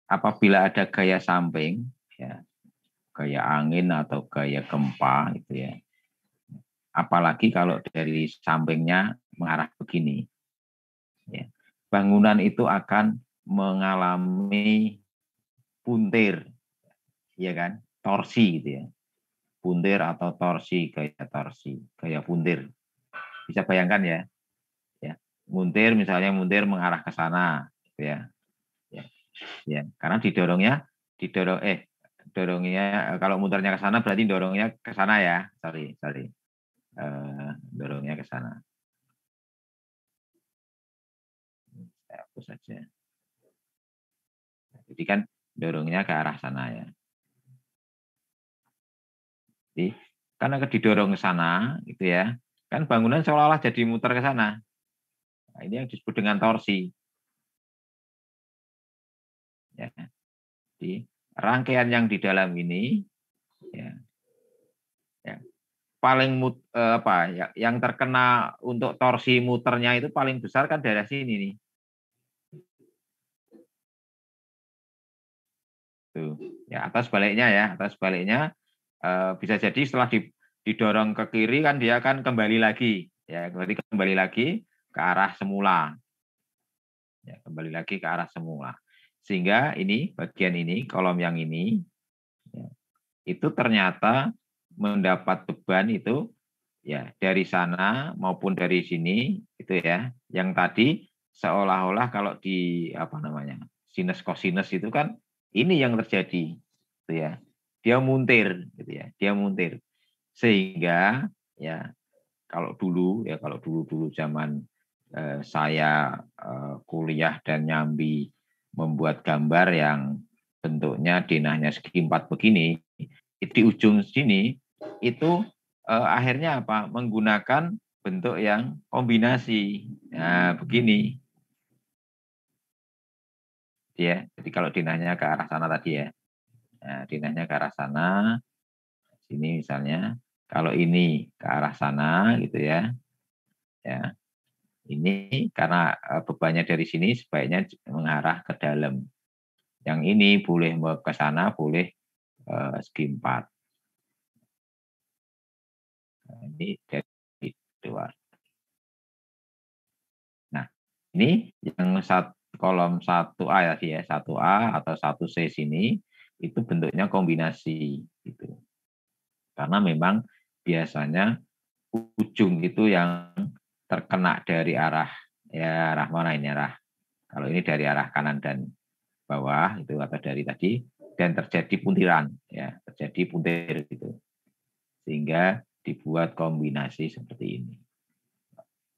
Apabila ada gaya samping ya, gaya angin atau gaya gempa gitu ya. Apalagi kalau dari sampingnya mengarah begini. Ya. Bangunan itu akan mengalami puntir, ya kan? Torsi gitu ya. Puntir atau torsi, gaya puntir. Bisa bayangkan ya. Ya. Muntir misalnya mengarah ke sana gitu ya. Ya, karena dorongnya kalau muternya ke sana berarti dorongnya ke sana ya. Sorry. Dorongnya ke sana. Saya hapus saja. Jadi kan dorongnya ke arah sana ya. Jadi karena didorong ke sana gitu ya. Kan bangunan seolah-olah jadi muter ke sana. Nah, ini yang disebut dengan torsi. Ya. Jadi rangkaian yang di dalam ini ya, paling yang terkena untuk torsi muternya itu paling besar kan daerah sini nih. Tuh. Ya, atas baliknya bisa jadi setelah didorong ke kiri kan dia akan kembali lagi ya, berarti kembali lagi ke arah semula. Ya, kembali lagi ke arah semula. Sehingga ini bagian ini, kolom yang ini ya, itu ternyata mendapat beban itu ya dari sana maupun dari sini itu ya. Yang tadi seolah-olah kalau di sinus kosinus itu kan Ini yang terjadi, gitu ya. Dia muntir, gitu ya. Dia muntir. Sehingga ya kalau dulu zaman saya kuliah dan nyambi membuat gambar yang bentuknya denahnya segi 4 begini, di ujung sini itu akhirnya apa? Menggunakan bentuk yang kombinasi. Nah, begini. Ya, jadi kalau denahnya ke arah sana tadi ya. Nah, denahnya ke arah sana, sini misalnya. Kalau ini ke arah sana gitu ya. Ya. Ini karena bebannya dari sini sebaiknya mengarah ke dalam. Yang ini boleh ke sana, boleh segi 4. Nah, ini dari luar. Nah, ini yang kolom 1A ya, 1A atau 1C sini itu bentuknya kombinasi gitu. Karena memang biasanya ujung itu yang terkena dari arah mana ini arah. Kalau ini dari arah kanan dan bawah itu atau dari tadi dan terjadi puntiran ya, terjadi puntir gitu. Sehingga dibuat kombinasi seperti ini.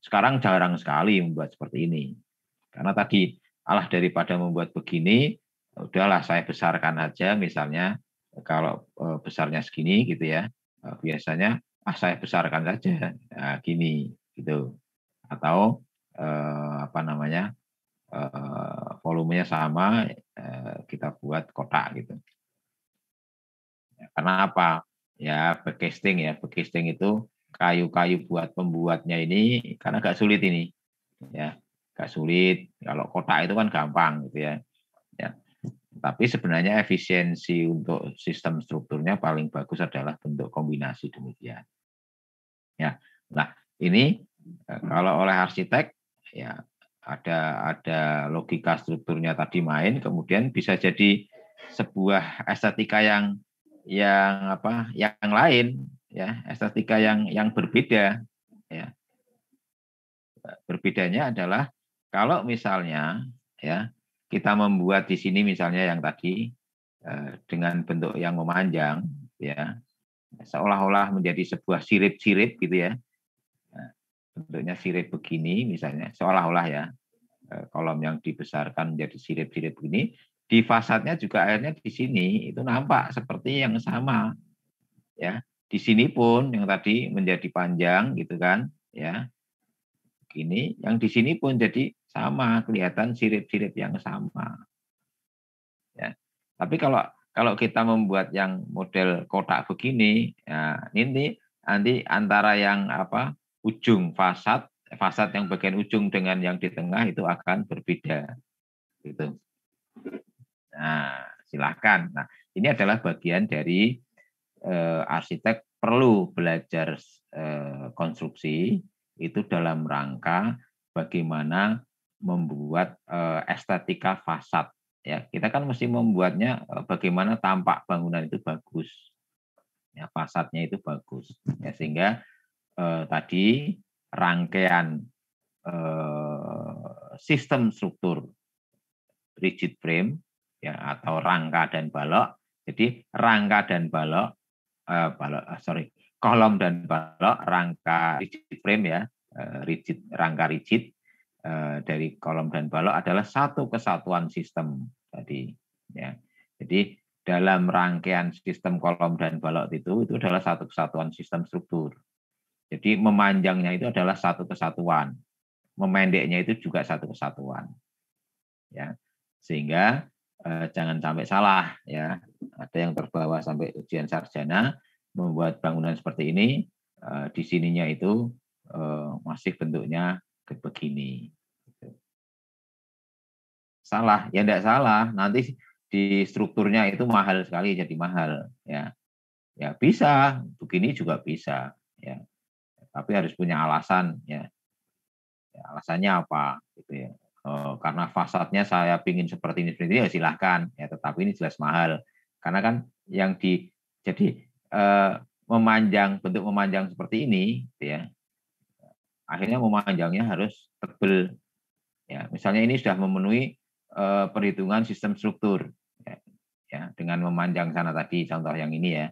Sekarang jarang sekali membuat seperti ini. Karena tadi daripada membuat begini, udahlah saya besarkan aja misalnya kalau besarnya segini gitu ya. Biasanya saya besarkan saja gini gitu. Atau volumenya sama kita buat kotak gitu. Karena apa? Ya backcasting ya, backcasting itu kayu-kayu buat pembuatnya ini karena gak sulit ini. Ya, gak sulit. Kalau kotak itu kan gampang gitu ya. Ya. Tapi sebenarnya efisiensi untuk sistem strukturnya paling bagus adalah bentuk kombinasi demikian. Ya. Nah, ini kalau oleh arsitek ya ada logika strukturnya tadi main, kemudian bisa jadi sebuah estetika yang lain ya, estetika yang berbeda ya. Berbedanya adalah kalau misalnya ya kita membuat di sini misalnya yang tadi dengan bentuk yang memanjang ya, seolah-olah menjadi sebuah sirip-sirip gitu ya. Nah, bentuknya sirip begini misalnya, seolah-olah ya kolom yang dibesarkan menjadi sirip-sirip begini, di fasadnya juga akhirnya di sini itu nampak seperti yang sama ya. Di sini pun yang tadi menjadi panjang gitu kan ya. Gini, yang di sini pun jadi sama, kelihatan sirip-sirip yang sama. Ya. Tapi kalau kita membuat yang model kotak begini, ya ini nanti antara yang ujung fasad yang bagian ujung dengan yang di tengah itu akan berbeda. Gitu. Nah, silakan. Nah, ini adalah bagian dari arsitek perlu belajar konstruksi itu dalam rangka bagaimana membuat estetika fasad. Ya, kita kan mesti membuatnya bagaimana tampak bangunan itu bagus, ya, fasadnya itu bagus. Ya, sehingga tadi rangkaian sistem struktur rigid frame ya atau rangka dan balok. Jadi rangka dan balok kolom dan balok rangka rigid frame ya, rangka rigid dari kolom dan balok adalah satu kesatuan sistem tadi ya. Jadi dalam rangkaian sistem kolom dan balok itu adalah satu kesatuan sistem struktur. Jadi memanjangnya itu adalah satu kesatuan, memendeknya itu juga satu kesatuan. Ya. Sehingga jangan sampai salah ya. Ada yang terbawa sampai ujian sarjana membuat bangunan seperti ini, di sininya itu masih bentuknya begini. Salah, ya enggak salah. Nanti di strukturnya itu mahal sekali, jadi mahal. Ya, ya bisa, begini juga bisa. Ya, tapi harus punya alasan. Ya, alasannya apa? Gitu ya. Karena fasadnya saya ingin seperti ini ya silahkan. Ya, tetapi ini jelas mahal. Karena kan yang jadi memanjang, bentuk memanjang seperti ini, gitu ya. Akhirnya memanjangnya harus tebal. Ya, misalnya ini sudah memenuhi perhitungan sistem struktur. Ya, ya, dengan memanjang sana tadi contoh yang ini ya.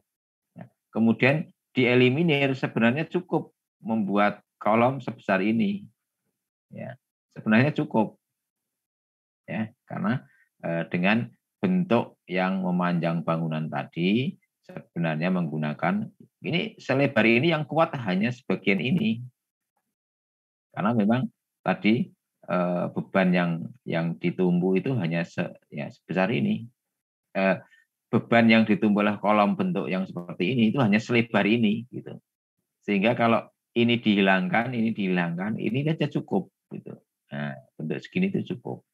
Kemudian dieliminir sebenarnya cukup membuat kolom sebesar ini. Ya, sebenarnya cukup ya, karena dengan bentuk yang memanjang bangunan tadi sebenarnya menggunakan ini selebar ini yang kuat hanya sebagian ini. Karena memang tadi beban yang ditumbuh itu hanya sebesar ini. Beban yang ditumbuh oleh kolom bentuk yang seperti ini itu hanya selebar ini gitu. Sehingga kalau ini dihilangkan, ini saja cukup gitu. Nah, bentuk segini itu cukup.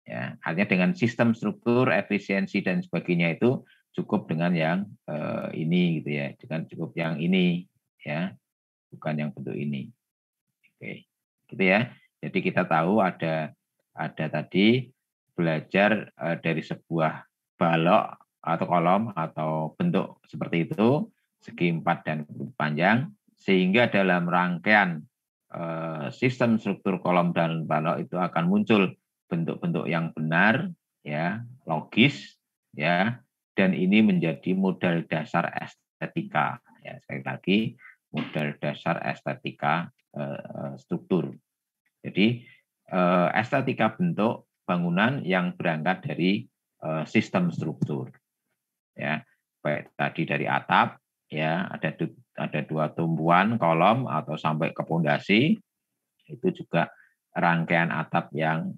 Ya, artinya dengan sistem struktur, efisiensi dan sebagainya itu cukup dengan yang ini gitu ya, dengan cukup yang ini ya, bukan yang bentuk ini. Oke, gitu ya. Jadi kita tahu ada tadi belajar dari sebuah balok atau kolom atau bentuk seperti itu, segi 4 dan panjang, sehingga dalam rangkaian sistem struktur kolom dan balok itu akan muncul bentuk-bentuk yang benar, ya, logis, ya, dan ini menjadi modal dasar estetika. Ya, sekali lagi modal dasar estetika struktur. Jadi estetika bentuk bangunan yang berangkat dari sistem struktur. Ya, baik tadi dari atap, ya, ada 2 tumpuan kolom atau sampai ke pondasi, itu juga rangkaian atap yang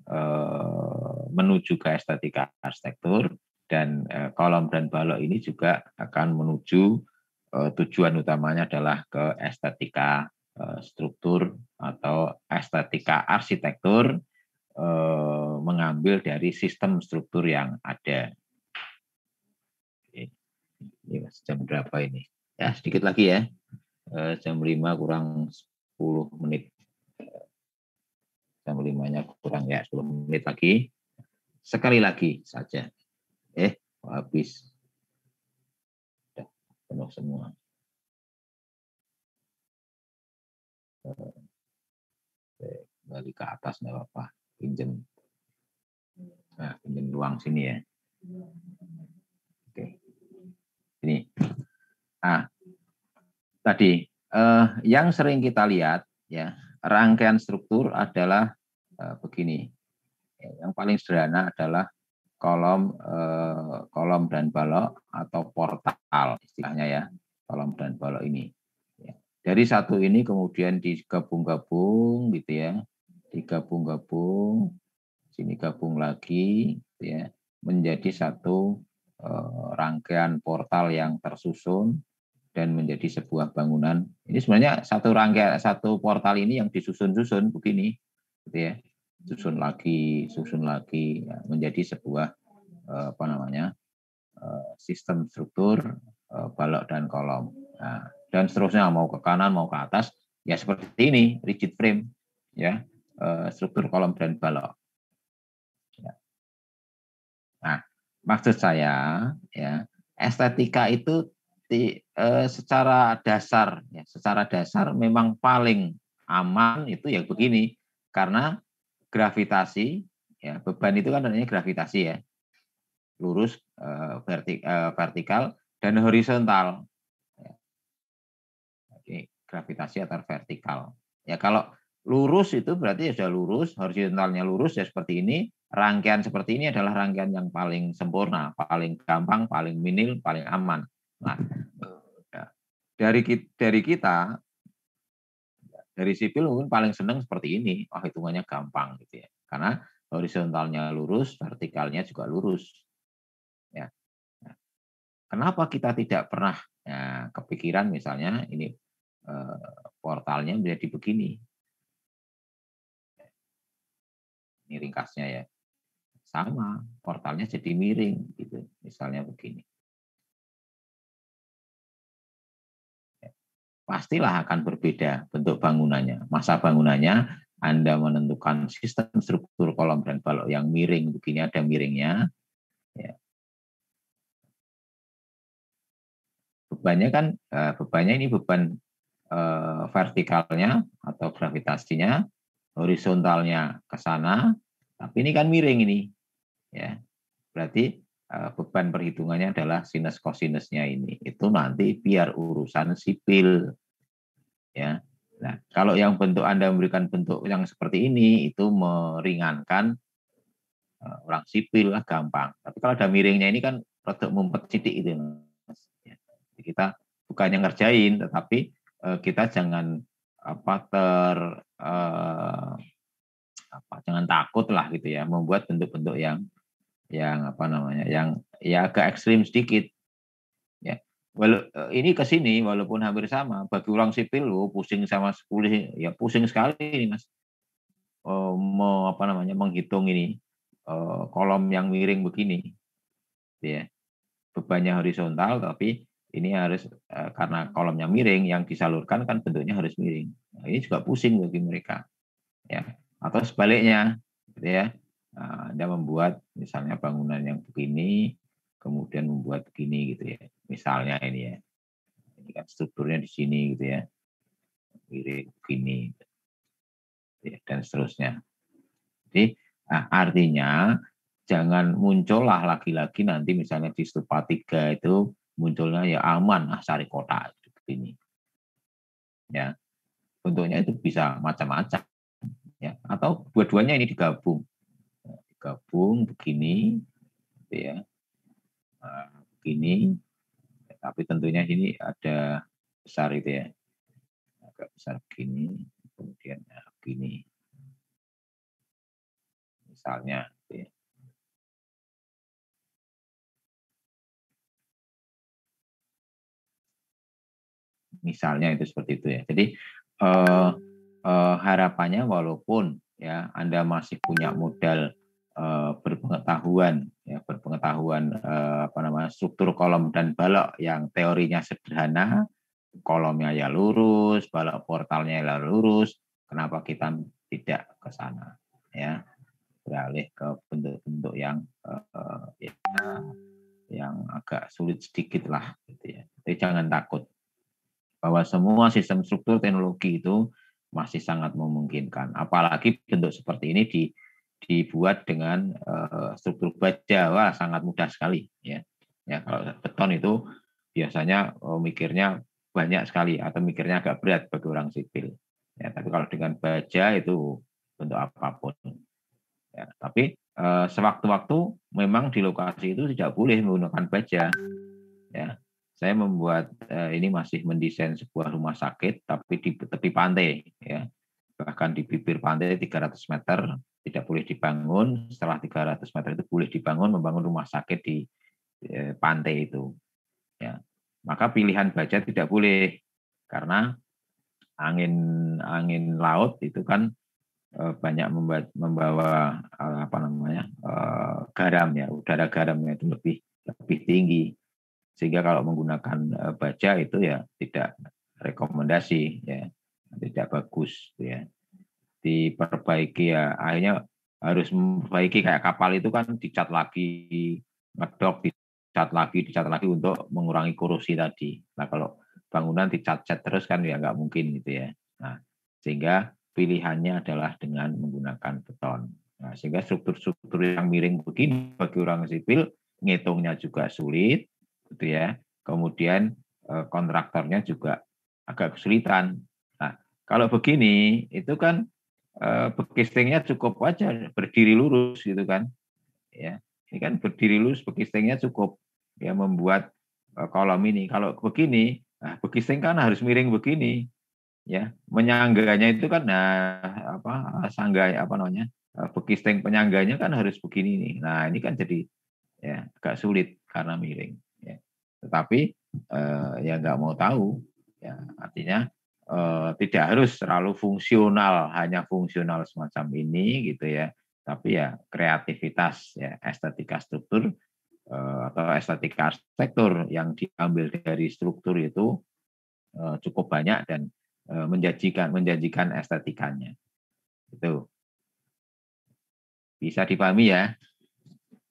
menuju ke estetika arsitektur, dan kolom dan balok ini juga akan menuju tujuan utamanya adalah ke estetika struktur atau estetika arsitektur, mengambil dari sistem struktur yang ada. Ini jam berapa ini? Ya, sedikit lagi ya. Jam 5 kurang 10 menit. Jam 5-nya kurang ya 10 menit lagi. Sekali lagi saja. Habis. Sudah penuh semua. Kembali ke atas nggak apa-apa. Pinjam. Nah, pinjam ruang sini ya. Oke. Ini. Nah, tadi yang sering kita lihat ya, rangkaian struktur adalah begini. Yang paling sederhana adalah kolom dan balok atau portal istilahnya ya, kolom dan balok ini. Dari satu ini kemudian digabung-gabung gitu ya, digabung-gabung, sini gabung lagi gitu ya, menjadi satu rangkaian portal yang tersusun dan menjadi sebuah bangunan. Ini sebenarnya satu portal ini yang disusun-susun begini gitu ya. Susun lagi ya, menjadi sebuah sistem struktur balok dan kolom. Nah, dan seterusnya mau ke kanan mau ke atas ya seperti ini, rigid frame ya, struktur kolom dan balok. Ya. Nah, maksud saya ya, estetika itu secara dasar memang paling aman itu ya begini, karena gravitasi ya, beban itu kan adanya gravitasi ya, lurus, vertikal dan horizontal. Jadi gravitasi atau vertikal. Ya kalau lurus itu berarti sudah lurus, horizontalnya lurus ya seperti ini. Rangkaian seperti ini adalah rangkaian yang paling sempurna, paling gampang, paling minil, paling aman. Nah, dari kita dari sipil mungkin paling senang seperti ini, hitungannya gampang gitu ya, karena horizontalnya lurus, vertikalnya juga lurus. Ya, kenapa kita tidak pernah kepikiran misalnya ini portalnya menjadi begini? Ini ringkasnya ya, sama, portalnya jadi miring gitu, misalnya begini. Pastilah akan berbeda bentuk bangunannya, masa bangunannya. Anda menentukan sistem struktur kolom dan balok yang miring begini, ada miringnya. Ya. Bebannya ini beban vertikalnya atau gravitasinya, horizontalnya ke sana, tapi ini kan miring ini. ya. Berarti beban perhitungannya adalah sinus kosinusnya ini. Itu nanti biar urusan sipil, ya. Nah, kalau yang bentuk Anda memberikan bentuk yang seperti ini itu meringankan orang sipil lah, gampang. Tapi kalau ada miringnya ini kan produk mumpet sidik itu, Mas. Ya. Jadi kita bukannya ngerjain, tetapi kita jangan jangan takut lah gitu ya, membuat bentuk-bentuk yang ya agak ekstrim sedikit, ya. Ini ke sini walaupun hampir sama, bagi orang sipil lo pusing sama 10 ya pusing sekali ini, Mas. Menghitung ini kolom yang miring begini, ya. Bebannya horizontal tapi ini harus karena kolomnya miring, yang disalurkan kan bentuknya harus miring. Nah, ini juga pusing bagi mereka, ya. Atau sebaliknya, gitu ya. Anda membuat misalnya bangunan yang begini, kemudian membuat begini gitu ya. Misalnya ini ya, ini kan strukturnya di sini gitu ya, miring begini, ya, dan seterusnya. Jadi artinya jangan muncullah lagi-lagi nanti misalnya di stupa 3 itu munculnya ya aman sari kota begini, ya. Bentuknya itu bisa macam-macam, ya. Atau dua-duanya ini digabung begini, gitu ya. Begini, tapi tentunya ini ada besar itu ya, agak besar begini, kemudian begini, misalnya. Gitu ya. Misalnya itu seperti itu ya. Jadi harapannya walaupun ya Anda masih punya modal berpengetahuan struktur kolom dan balok yang teorinya sederhana, kolomnya ya lurus, balok portalnya ya lurus, kenapa kita tidak ke sana, ya, beralih ke bentuk-bentuk yang agak sulit sedikit lah gitu ya. Jadi jangan takut bahwa semua sistem struktur teknologi itu masih sangat memungkinkan. Apalagi bentuk seperti ini dibuat dengan struktur baja, wah sangat mudah sekali ya. Ya kalau beton itu biasanya mikirnya banyak sekali atau mikirnya agak berat bagi orang sipil. Ya, tapi kalau dengan baja itu bentuk apapun. Ya, tapi sewaktu-waktu memang di lokasi itu tidak boleh menggunakan baja. Ya, saya membuat ini masih mendesain sebuah rumah sakit tapi di tepi pantai, ya. Bahkan di bibir pantai 300 meter tidak boleh dibangun, setelah 300 meter itu boleh dibangun, membangun rumah sakit di pantai itu, ya. Maka pilihan baja tidak boleh karena angin laut itu kan banyak membawa garam ya, udara garamnya itu lebih tinggi, sehingga kalau menggunakan baja itu ya tidak rekomendasi, ya, tidak bagus ya. Diperbaiki ya, akhirnya harus memperbaiki kayak kapal itu kan dicat lagi, ngedok, dicat lagi untuk mengurangi korosi tadi. Nah kalau bangunan dicat-cat terus kan ya nggak mungkin gitu ya. Nah sehingga pilihannya adalah dengan menggunakan beton. Nah, sehingga struktur-struktur yang miring begini bagi orang sipil ngitungnya juga sulit, gitu ya. Kemudian kontraktornya juga agak kesulitan. Nah, kalau begini itu kan bekistingnya cukup wajar, berdiri lurus gitu kan, ya. Ini kan berdiri lurus, bekistingnya cukup ya membuat kolom ini. Kalau begini, bekisting kan harus miring begini, ya. Menyangganya itu kan bekisting penyangganya kan harus begini nih. Nah, ini kan jadi ya agak sulit karena miring, ya. Tetapi ya nggak mau tahu, ya artinya tidak harus terlalu fungsional, hanya fungsional semacam ini gitu ya. Tapi ya kreativitas, ya estetika struktur atau estetika arsitektur yang diambil dari struktur itu cukup banyak dan menjanjikan estetikanya. Itu bisa dipahami ya.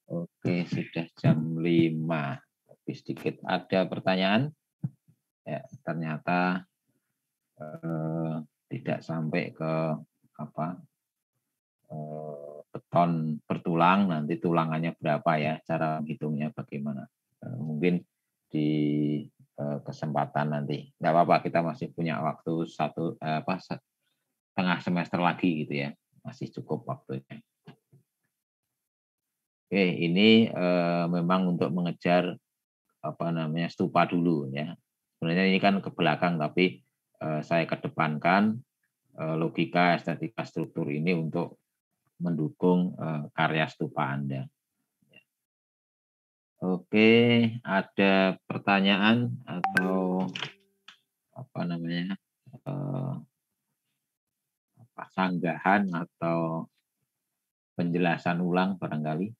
Oke, sudah jam 5. Lebih sedikit. Ada pertanyaan? Ya, ternyata tidak sampai ke beton bertulang, nanti tulangannya berapa ya, cara menghitungnya bagaimana. Mungkin di kesempatan nanti. Nggak apa-apa, kita masih punya waktu setengah semester lagi gitu ya, masih cukup waktunya. Oke, ini memang untuk mengejar stupa dulu ya. Sebenarnya ini kan ke belakang, tapi saya kedepankan logika estetika struktur ini untuk mendukung karya stupa Anda. Oke, ada pertanyaan atau sanggahan atau penjelasan ulang barangkali?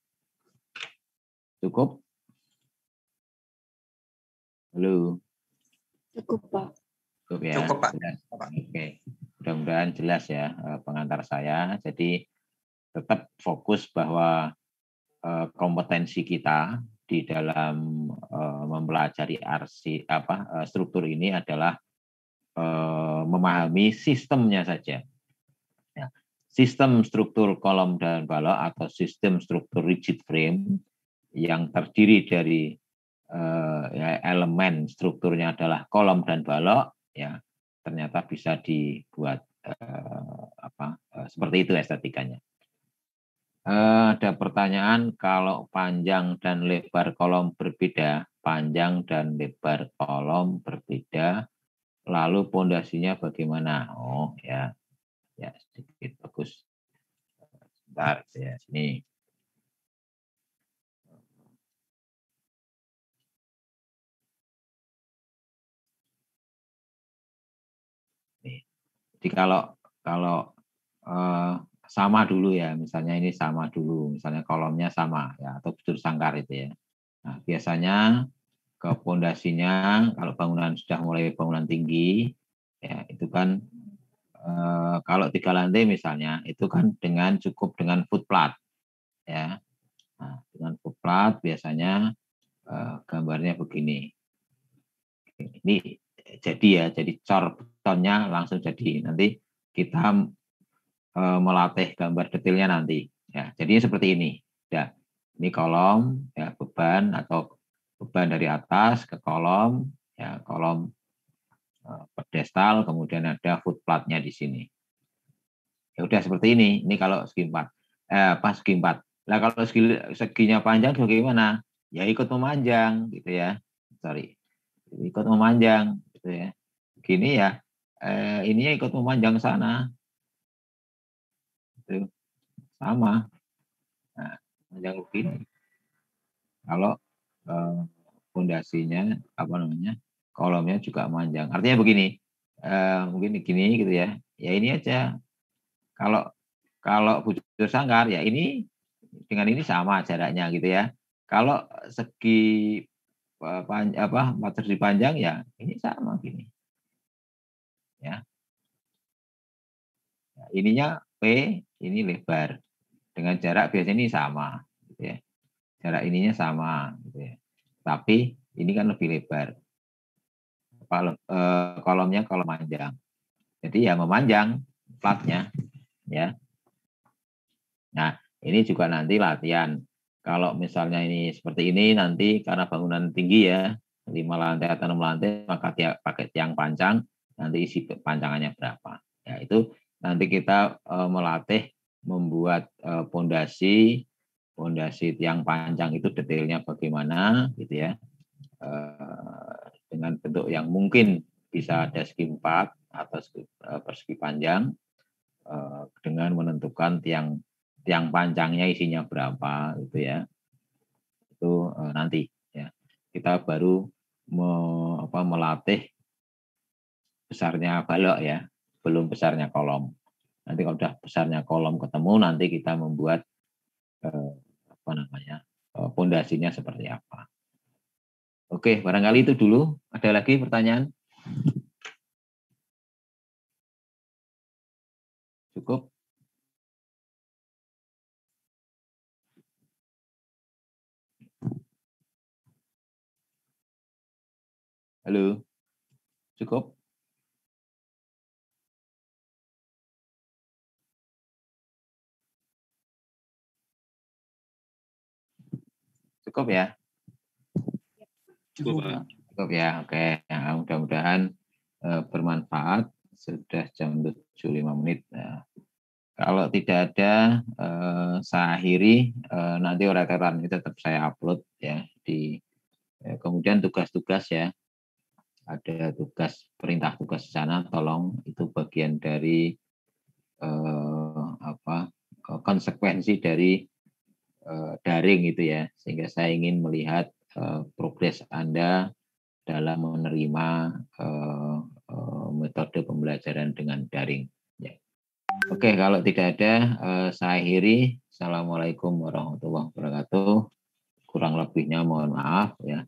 Cukup? Halo? Cukup, Pak. Cukup ya? Cukup, Pak. Oke, mudah-mudahan jelas ya pengantar saya. Jadi tetap fokus bahwa kompetensi kita di dalam mempelajari struktur ini adalah memahami sistemnya saja. Ya. Sistem struktur kolom dan balok atau sistem struktur rigid frame yang terdiri dari elemen strukturnya adalah kolom dan balok, ya ternyata bisa dibuat seperti itu estetikanya. Ada pertanyaan, kalau panjang dan lebar kolom berbeda, panjang dan lebar kolom berbeda, lalu pondasinya bagaimana? Oh ya, ya sedikit bagus. Sebentar ya sini. Jadi kalau sama dulu ya, misalnya ini sama dulu, misalnya kolomnya sama ya atau bujur sangkar itu ya. Nah, biasanya ke pondasinya kalau bangunan sudah mulai bangunan tinggi ya itu kan kalau 3 lantai misalnya itu kan cukup dengan footplat ya. Nah, dengan footplat biasanya gambarnya begini. Ini jadi cor betonnya langsung jadi. Nanti kita melatih gambar detailnya nanti. Ya, jadinya seperti ini. Ya, ini kolom ya beban atau beban dari atas ke kolom ya kolom pedestal, kemudian ada footplatnya di sini. Ya udah seperti ini. Ini kalau segi 4. Segi 4. Nah, kalau seginya panjang bagaimana? Ya ikut memanjang gitu ya. Sorry. Ikut memanjang gitu ya. Gini ya. Ininya ikut memanjang sana. Itu sama. Nah, panjang begini. Kalau fondasinya kolomnya juga panjang. Artinya begini. Mungkin gini gitu ya. Ya ini aja. Kalau bujur sangkar ya ini dengan ini sama jaraknya gitu ya. Kalau segi materi panjang ya ini sama gini. Ya. Ininya P, ini lebar. Dengan jarak biasanya ini sama gitu ya. Jarak ininya sama gitu ya. Tapi ini kan lebih lebar. Kolomnya kolom panjang. Jadi ya memanjang platnya ya. Nah, ini juga nanti latihan. Kalau misalnya ini seperti ini nanti karena bangunan tinggi ya, 5 lantai atau 6 lantai, maka pakai tiang panjang, nanti isi panjangannya berapa. Ya, itu nanti kita melatih membuat pondasi tiang panjang itu detailnya bagaimana gitu ya. Dengan bentuk yang mungkin bisa ada segi 4 atau persegi panjang dengan menentukan tiang panjangnya isinya berapa itu ya. Itu nanti ya. Kita baru melatih besarnya balok ya, belum besarnya kolom. Nanti kalau sudah besarnya kolom ketemu nanti kita membuat pondasinya seperti apa. Oke, barangkali itu dulu. Ada lagi pertanyaan? Cukup? Halo? Cukup? Cukup ya? Cukup, Pak. Cukup ya, oke. Nah, mudah-mudahan bermanfaat. Sudah jam 7.05. Nah, kalau tidak ada, saya akhiri. Nanti uraian ini tetap saya upload ya. Kemudian tugas-tugas ya. Ada perintah tugas di sana. Tolong itu bagian dari konsekuensi dari daring itu ya. Sehingga saya ingin melihat progres Anda dalam menerima metode pembelajaran dengan daring. Ya. Oke, kalau tidak ada, saya akhiri. Assalamualaikum warahmatullahi wabarakatuh. Kurang lebihnya mohon maaf ya.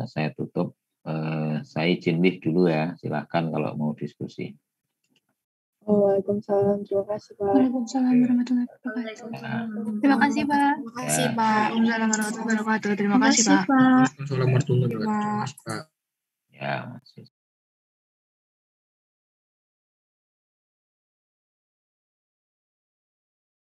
Saya tutup. Saya izin live dulu ya. Silakan kalau mau diskusi. Waalaikumsalam. Terima kasih, Pak. Waalaikumsalam warahmatullahi wabarakatuh. Terima kasih, Pak. Terima kasih, Pak. Waalaikumsalam warahmatullahi wabarakatuh. Terima kasih, Pak. Waalaikumsalam warahmatullahi wabarakatuh. Pak. Ya, masih.